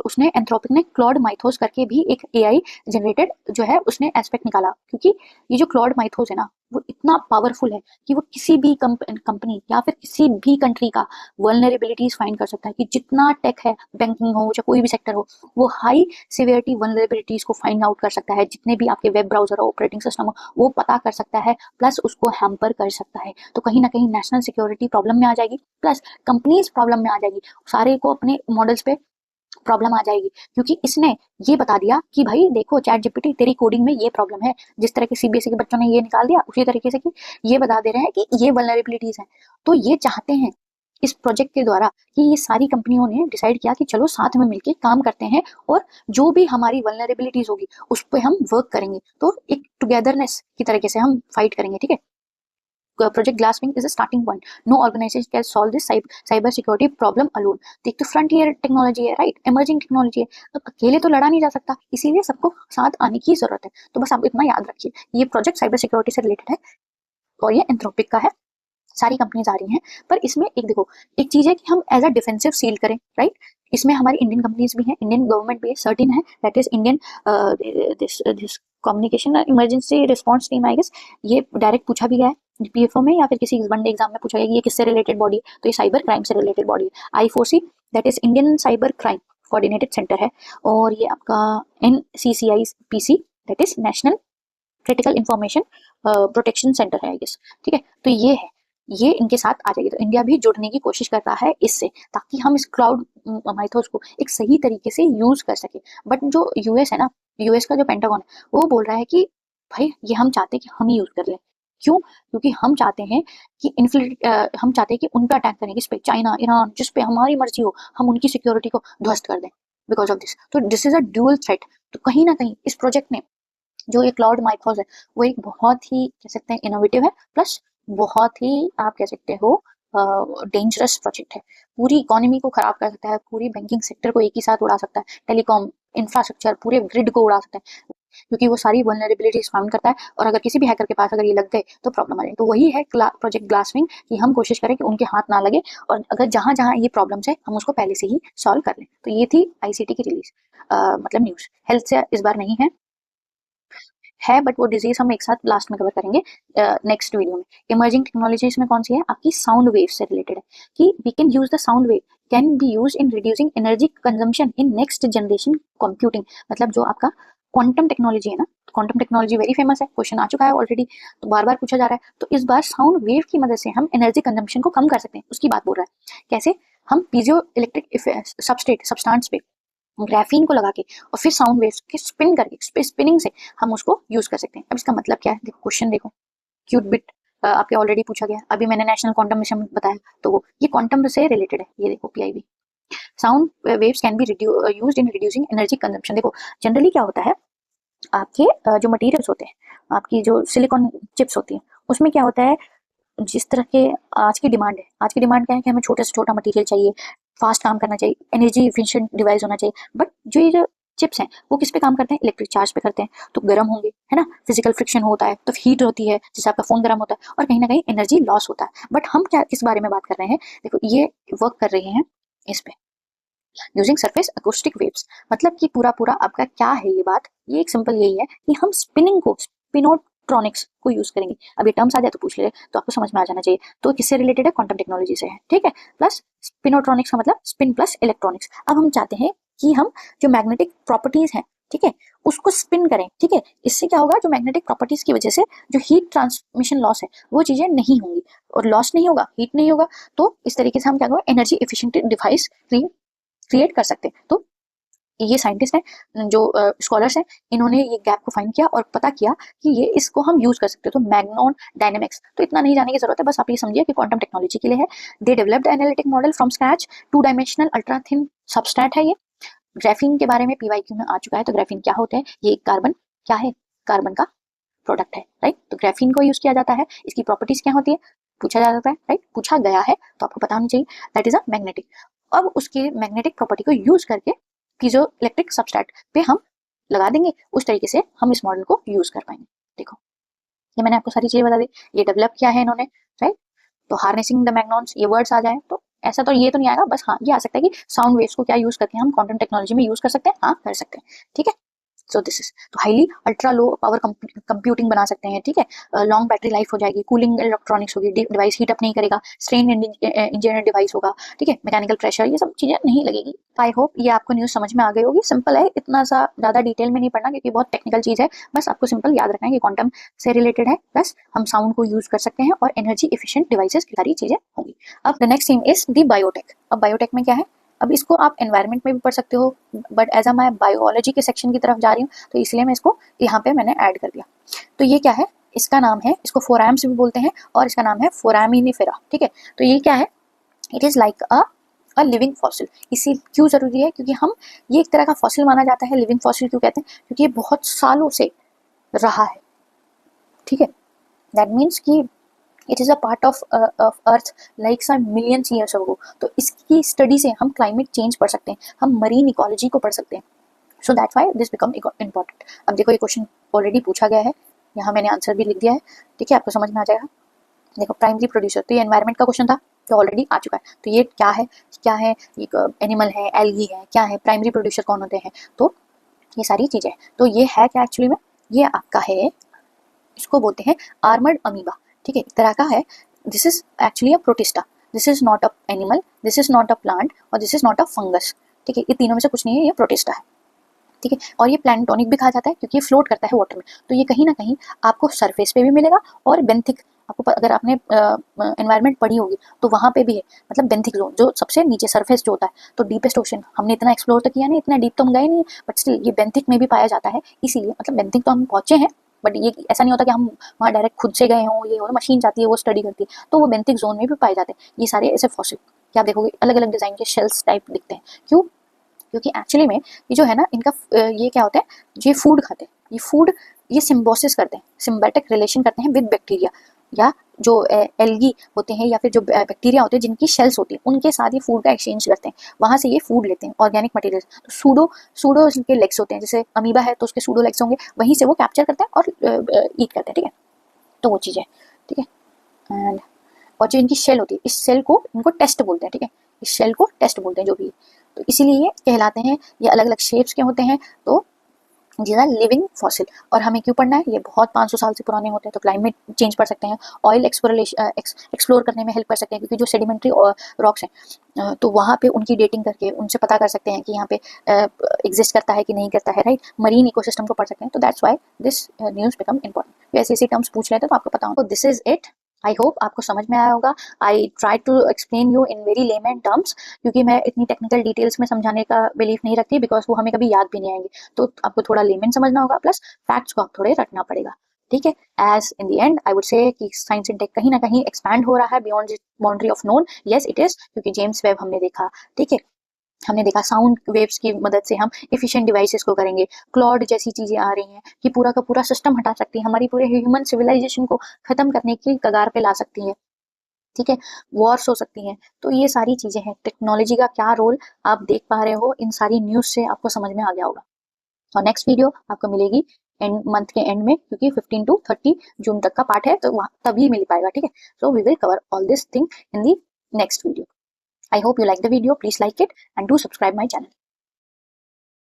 उसने एंथ्रोपिक ने क्लॉड माइथोस करके भी एक AI जनरेटेड जो है उसने एस्पेक्ट निकाला, क्योंकि ये जो क्लॉड माइथोस है ना वो इतना पावरफुल है कि वो किसी भी कंपनी या फिर किसी भी कंट्री का वल्नरेबिलिटीज फाइंड कर सकता है, कि जितना टेक है, बैंकिंग हो या कोई भी सेक्टर हो, वो हाई सिवियरिटी वल्नरेबिलिटीज को फाइंड आउट कर सकता है, जितने भी आपके वेब ब्राउजर हो, ऑपरेटिंग सिस्टम हो, वो पता कर सकता है, प्लस उसको हैम्पर कर सकता है। तो कहीं ना कहीं नेशनल सिक्योरिटी प्रॉब्लम में आ जाएगी, प्लस कंपनीज प्रॉब्लम में आ जाएगी, सारे को अपने मॉडल्स पे प्रॉब्लम आ जाएगी, क्योंकि इसने ये बता दिया कि भाई देखो चैट जीपीटी तेरी कोडिंग में ये प्रॉब्लम है, जिस तरह के CBSE के बच्चों ने ये निकाल दिया उसी तरीके से कि ये बता दे रहे हैं कि ये वल्नरेबिलिटीज हैं। तो ये चाहते हैं इस प्रोजेक्ट के द्वारा कि ये सारी कंपनियों ने डिसाइड किया कि चलो साथ में मिलकर काम करते हैं, और जो भी हमारी वल्नरेबिलिटीज होगी उस पर हम वर्क करेंगे, तो एक टुगेदरनेस की तरीके से हम फाइट करेंगे, ठीक है। Project Glasswing is a starting point. No organization can solve this cyber security problem alone. एक तो फ्रंटियर टेक्नोलॉजी है, राइट, इमर्जिंग टेक्नोलॉजी है, अब अकेले तो लड़ा नहीं जा सकता, इसीलिए सबको साथ आने की जरूरत है। तो बस आप इतना याद रखिए, ये प्रोजेक्ट साइबर सिक्योरिटी से रिलेटेड है और ये एंथ्रोपिक का है, सारी कंपनीज आ रही हैं। पर इसमें एक देखो, एक चीज है कि हम एज अ डिफेंसिव सील करें, राइट, इसमें हमारी इंडियन कंपनीज भी हैं, इंडियन गवर्नमेंट भी है, सर्टिन है, that is Indian this communication emergency response team I guess. ये डायरेक्ट पूछा भी गया है PFO में या फिर किसी वनडे एग्जाम में पूछा गया कि ये किससे रिलेटेड बॉडी है, तो ये साइबर क्राइम से रिलेटेड बॉडी है। I4C that is Indian cyber crime coordinated centre है, और ये आपका NCCIPC that is national critical information protection centre है आई गेस, ठीक है। तो ये है, ये इनके साथ आ जाएगी, तो इंडिया भी जुड़ने की कोशिश करता है इससे, ताकि हम इस क्लाउड माइथोस को एक सही तरीके से यूज कर सके। बट जो यूएस है ना, यूएस का जो पेंटागन है वो बोल रहा है कि भाई ये हम चाहते हैं कि हम ही यूज कर लें, क्यों, क्योंकि हम चाहते हैं कि हम चाहते हैं कि उन पर अटैक करें, किस पे, चाइना, ईरान, जिस पे हमारी मर्जी हो, हम उनकी सिक्योरिटी को ध्वस्त कर दें बिकॉज ऑफ दिस। तो this is a dual threat. तो कहीं ना कहीं इस प्रोजेक्ट ने, जो ये क्लाउड माइथोस है, वो एक बहुत ही कह सकते हैं इनोवेटिव है, प्लस बहुत ही आप कह सकते हो डेंजरस प्रोजेक्ट है। पूरी इकोनॉमी को खराब कर सकता है, पूरी बैंकिंग सेक्टर को एक ही साथ उड़ा सकता है, टेलीकॉम इंफ्रास्ट्रक्चर, पूरे ग्रिड को उड़ा सकता है, क्योंकि वो सारी वल्नरेबिलिटीज फाउंड करता है। और अगर किसी भी हैकर के पास अगर ये लग गए तो प्रॉब्लम आ जाए। तो वही है प्रोजेक्ट ग्लासविंग, कि हम कोशिश करें कि उनके हाथ ना लगे, और अगर जहां जहां ये प्रॉब्लम्स है हम उसको पहले से ही सॉल्व कर लें। तो ये थी आईसीटी की रिलीज, मतलब न्यूज। हेल्थ से इस बार नहीं है, बट वो डिजीज हम एक साथ लास्ट में कवर करेंगे नेक्स्ट वीडियो में। इमर्जिंग टेक्नोलॉजीज में कौन सी है आपकी, साउंड वेव से रिलेटेड है, कि we can use the sound wave can be use in reducing energy consumption in next generation computing. मतलब जो आपका क्वांटम टेक्नोलॉजी है ना, क्वांटम टेक्नोलॉजी वेरी फेमस है, क्वेश्चन आ चुका है ऑलरेडी, तो बार बार पूछा जा रहा है। तो इस बार साउंड वेव की मदद से हम एनर्जी कंजम्पशन को कम कर सकते हैं, उसकी बात बोल रहा है। कैसे, हम पीजियो इलेक्ट्रिक सब्सटेंस पे ग्राफीन को लगा के और फिर साउंड वेव्स के स्पिन करके, स्पिनिंग से हम उसको यूज कर सकते हैं। अब इसका मतलब क्या है, देखो क्वेश्चन देखो, क्यूट बिट आपके ऑलरेडी पूछा गया, अभी मैंने नेशनल क्वांटम मिशन बताया, तो वो ये क्वांटम से रिलेटेड है। ये देखो PIB, sound waves can be used in reducing energy consumption. देखो जनरली क्या होता है, आपके जो मटेरियल्स होते हैं, आपकी जो सिलिकॉन चिप्स होती हैं, उसमें क्या होता है, जिस तरह के आज की डिमांड है, आज की डिमांड क्या है कि हमें छोटे से छोटा मटेरियल चाहिए, फास्ट काम करना चाहिए, एनर्जी एफिशिएंट डिवाइस होना चाहिए। बट जो ये जो चिप्स हैं वो किस पे काम करते हैं, इलेक्ट्रिक चार्ज पे करते हैं, तो गर्म होंगे, है ना, फिजिकल फ्रिक्शन होता है, तो हीट होती है, जैसे आपका फोन गर्म होता है, और कहीं ना कहीं एनर्जी लॉस होता है। बट हम क्या किस बारे में बात कर रहे हैं, देखो ये वर्क कर रहे हैं इस पे, यूजिंग सरफेस अकोस्टिक वेव्स। मतलब कि पूरा पूरा आपका क्या है ये बात, ये एक सिंपल यही है कि हम स्पिनिंग को, स्पिनोट्रॉनिक्स को यूज करेंगे। अब ये टर्म्स आ जाए तो पूछ ले, तो आपको समझ में आ जाना चाहिए। तो किससे रिलेटेड है, क्वांटम टेक्नोलॉजी से है, ठीक है। प्लस स्पिनोट्रॉनिक्स का मतलब स्पिन प्लस इलेक्ट्रॉनिक्स। अब हम चाहते हैं कि हम जो मैग्नेटिक प्रॉपर्टीज हैं, ठीक है, उसको स्पिन करें, ठीक है। इससे क्या होगा, जो मैग्नेटिक प्रॉपर्टीज की वजह से जो हीट ट्रांसमिशन लॉस है वो चीजें नहीं होंगी, और लॉस नहीं होगा, हीट नहीं होगा, तो इस तरीके से हम क्या होगा, एनर्जी एफिशिएंट डिवाइस क्रिएट कर सकते हैं। तो ये साइंटिस्ट हैं, जो स्कॉलर्स हैं, इन्होंने ये गैप को फाइंड किया और पता किया कि ये इसको हम यूज कर सकते हैं। तो मैग्नॉन डायनेमिक्स, तो इतना नहीं जाने की जरूरत है, बस आप ये समझिए कि क्वांटम टेक्नोलॉजी के लिए है। They developed analytic model from scratch, 2 dimensional ultra thin substrate है ये। ग्राफीन के बारे में पीवाईक्यू में आ चुका है। तो ग्राफीन क्या होते हैं, ये कार्बन, क्या है, कार्बन का प्रोडक्ट है, राइट। तो ग्राफीन को यूज किया जाता है, इसकी प्रॉपर्टीज क्या होती है, पूछा जाता है, राइट, पूछा गया है, तो आपको पता होना चाहिए। That is a magnetic. अब उसके मैग्नेटिक प्रॉपर्टी को यूज करके पीजो इलेक्ट्रिक सबस्ट्रेट पे हम लगा देंगे, उस तरीके से हम इस मॉडल को यूज कर पाएंगे। देखो ये मैंने आपको सारी चीजें बता दी, ये डेवलप किया है इन्होंने, राइट। तो हार्नेसिंग द मैग्नॉन्स, ये वर्ड्स आ जाए तो ऐसा तो ये तो नहीं आएगा, बस हाँ ये आ सकता है कि साउंड वेव्स को क्या यूज करके हम क्वांटम टेक्नोलॉजी में यूज कर सकते हैं, हाँ कर सकते हैं, ठीक है। सो दिस इज, तो highly ultra low power computing बना सकते हैं, ठीक है। लॉन्ग बैटरी लाइफ हो जाएगी, कूलिंग इलेक्ट्रॉनिक्स होगी, डिवाइस हीट अप नहीं करेगा, स्ट्रेन इंजीनियर डिवाइस होगा, ठीक है, मैकेनिकल प्रेशर, ये सब चीजें नहीं लगेगी। आई होप ये आपको न्यूज समझ में आ गई होगी, सिंपल है, इतना सा ज्यादा डिटेल में नहीं पढ़ना क्योंकि बहुत टेक्निकल चीज है। बस आपको सिंपल याद रखना है कि क्वांटम से रिलेटेड है, प्लस हम साउंड को यूज कर सकते हैं, और एनर्जी एफिशिएंट डिवाइसेस की सारी चीजें होंगी। अब the next thing is the biotech. अब बायोटेक में क्या है, अब इसको आप एनवायरनमेंट में भी पढ़ सकते हो, बट एज अ मैं बायोलॉजी के सेक्शन की तरफ जा रही हूँ, तो इसलिए मैं इसको यहाँ पे मैंने ऐड कर दिया। तो ये क्या है, इसका नाम है, इसको फोराम्स भी बोलते हैं, और इसका नाम है फोरामिनिफेरा, ठीक है। तो ये क्या है, it is like a living fossil. इसी क्यों जरूरी है, क्योंकि हम ये एक तरह का फॉसिल माना जाता है। लिविंग फॉसिल क्यों कहते हैं, क्योंकि ये बहुत सालों से रहा है, ठीक है। दैट मीन्स कि it is a part of earth like some millions years ago. तो इसकी स्टडी से हम क्लाइमेट चेंज पढ़ सकते हैं, हम मरीन इकोलॉजी को पढ़ सकते हैं। So that's why this become important. अब देखो ये क्वेश्चन ऑलरेडी पूछा गया है, यहाँ मैंने आंसर भी लिख दिया है, ठीक है, आपको समझ में आ जाएगा। देखो प्राइमरी प्रोड्यूसर, तो ये एनवायरनमेंट का क्वेश्चन था, तो ऑलरेडी आ चुका है। तो ये क्या है, क्या है, ये एनिमल है, एल्गी है, क्या है, प्राइमरी प्रोड्यूसर कौन होते हैं, तो ये सारी चीज़ें। तो ये है क्या एक्चुअली में, ये आपका है, इसको बोलते हैं आर्मर्ड अमीबा, ठीक है, एक तरह का है। This is actually a protista, this is not a animal, this is not a plant, और this is not a fungus, ठीक है, ये तीनों में से कुछ नहीं है, ये प्रोटिस्टा है, ठीक है। और ये प्लैंटोनिक भी कहा जाता है क्योंकि ये फ्लोट करता है वाटर में। तो ये कहीं ना कहीं आपको सरफेस पे भी मिलेगा, और बेंथिक, आपको अगर आपने एनवायरनमेंट पढ़ी होगी तो वहाँ पे भी है, मतलब बेंथिक जोन जो सबसे नीचे सरफेस जो होता है। तो डीपेस्ट ओशन हमने इतना एक्सप्लोर तो किया नहीं, इतना डीप तो हम गए नहीं, बट स्टिल ये बेंथिक में भी पाया जाता है। इसीलिए मतलब बेंथिक तो हम पहुंचे हैं, बट ये ऐसा नहीं होता कि हम वहाँ डायरेक्ट खुद से गए हों, ये हो मशीन जाती है वो स्टडी करती है, तो वो बेंथिक जोन में भी पाए जाते हैं। ये सारे ऐसे फॉसिल क्या आप देखोगे अलग अलग डिजाइन के शेल्स टाइप दिखते हैं, क्यों, क्योंकि एक्चुअली में ये जो है ना, इनका ये क्या होता है, ये फूड खाते हैं, ये फूड, ये सिम्बोसिस करते हैं, सिम्बायोटिक रिलेशन करते हैं विद बैक्टीरिया, या जो एल्गी होते हैं या फिर जो बैक्टीरिया होते हैं जिनकी शेल्स होती हैं उनके साथ ये फूड का एक्सचेंज करते हैं, वहां से ये फूड लेते हैं ऑर्गेनिक मटेरियल। तो सूडो के लेग्स होते हैं, जैसे अमीबा है तो उसके सूडो लेग्स होंगे, वहीं से वो कैप्चर करते हैं और ईट करते हैं, ठीक है। तो वो चीज़ है, ठीक है। एंड और जो इनकी शेल होती है, इस शेल को इनको टेस्ट बोलते हैं, ठीक है, इस शेल को टेस्ट बोलते हैं जो भी। तो इसीलिए ये कहलाते हैं, ये अलग अलग शेप्स के होते हैं। तो जी आर लिविंग फॉसिल। और हमें क्यों पढ़ना है, ये बहुत 500 साल से पुराने होते हैं, तो क्लाइमेट चेंज पढ़ सकते हैं, ऑयल एक्सप्लोर करने में हेल्प कर सकते हैं, क्योंकि जो सेडिमेंट्री रॉक्स हैं तो वहाँ पे उनकी डेटिंग करके उनसे पता कर सकते हैं कि यहाँ पे एग्जिस्ट करता है कि नहीं करता है, राइट। मरीन इकोसिस्टम को पढ़ सकते हैं। तो that's why this news become important. ऐसे ऐसे टर्म्स पूछ लेते हैं तो आपको पता होगा। तो this is it. I hope आपको समझ में आया होगा। I try to explain you in very layman terms, क्योंकि मैं इतनी टेक्निकल डिटेल्स में समझाने का बिलीव नहीं रखती, बिकॉज वो हमें कभी याद भी नहीं आएंगे। तो आपको थोड़ा लेमन समझना होगा, प्लस फैक्ट्स को आप थोड़े रटना पड़ेगा, ठीक है। As in the end I would say कि साइंस एंड टेक कहीं ना कहीं एक्सपैंड हो रहा है beyond boundary of known. Yes it is, क्योंकि जेम्स वेब हमने देखा, ठीक है। हमने देखा साउंड वेव्स की मदद से हम एफिशिएंट डिवाइसेस को करेंगे। क्लॉड जैसी चीजें आ रही हैं कि पूरा का पूरा सिस्टम हटा सकती है, हमारी पूरे ह्यूमन सिविलाइजेशन को खत्म करने की कगार पे ला सकती है, ठीक है। वॉर्स हो सकती हैं। तो ये सारी चीजें हैं, टेक्नोलॉजी का क्या रोल आप देख पा रहे हो, इन सारी न्यूज से आपको समझ में आ गया होगा। और नेक्स्ट वीडियो आपको मिलेगी एंड मंथ के एंड में, क्योंकि 15 to 30 जून तक का पार्ट है, तो वहाँ तभी मिल पाएगा, ठीक है। So we will cover all this thing in the next video. I hope you like the video. Please like it and do subscribe my channel.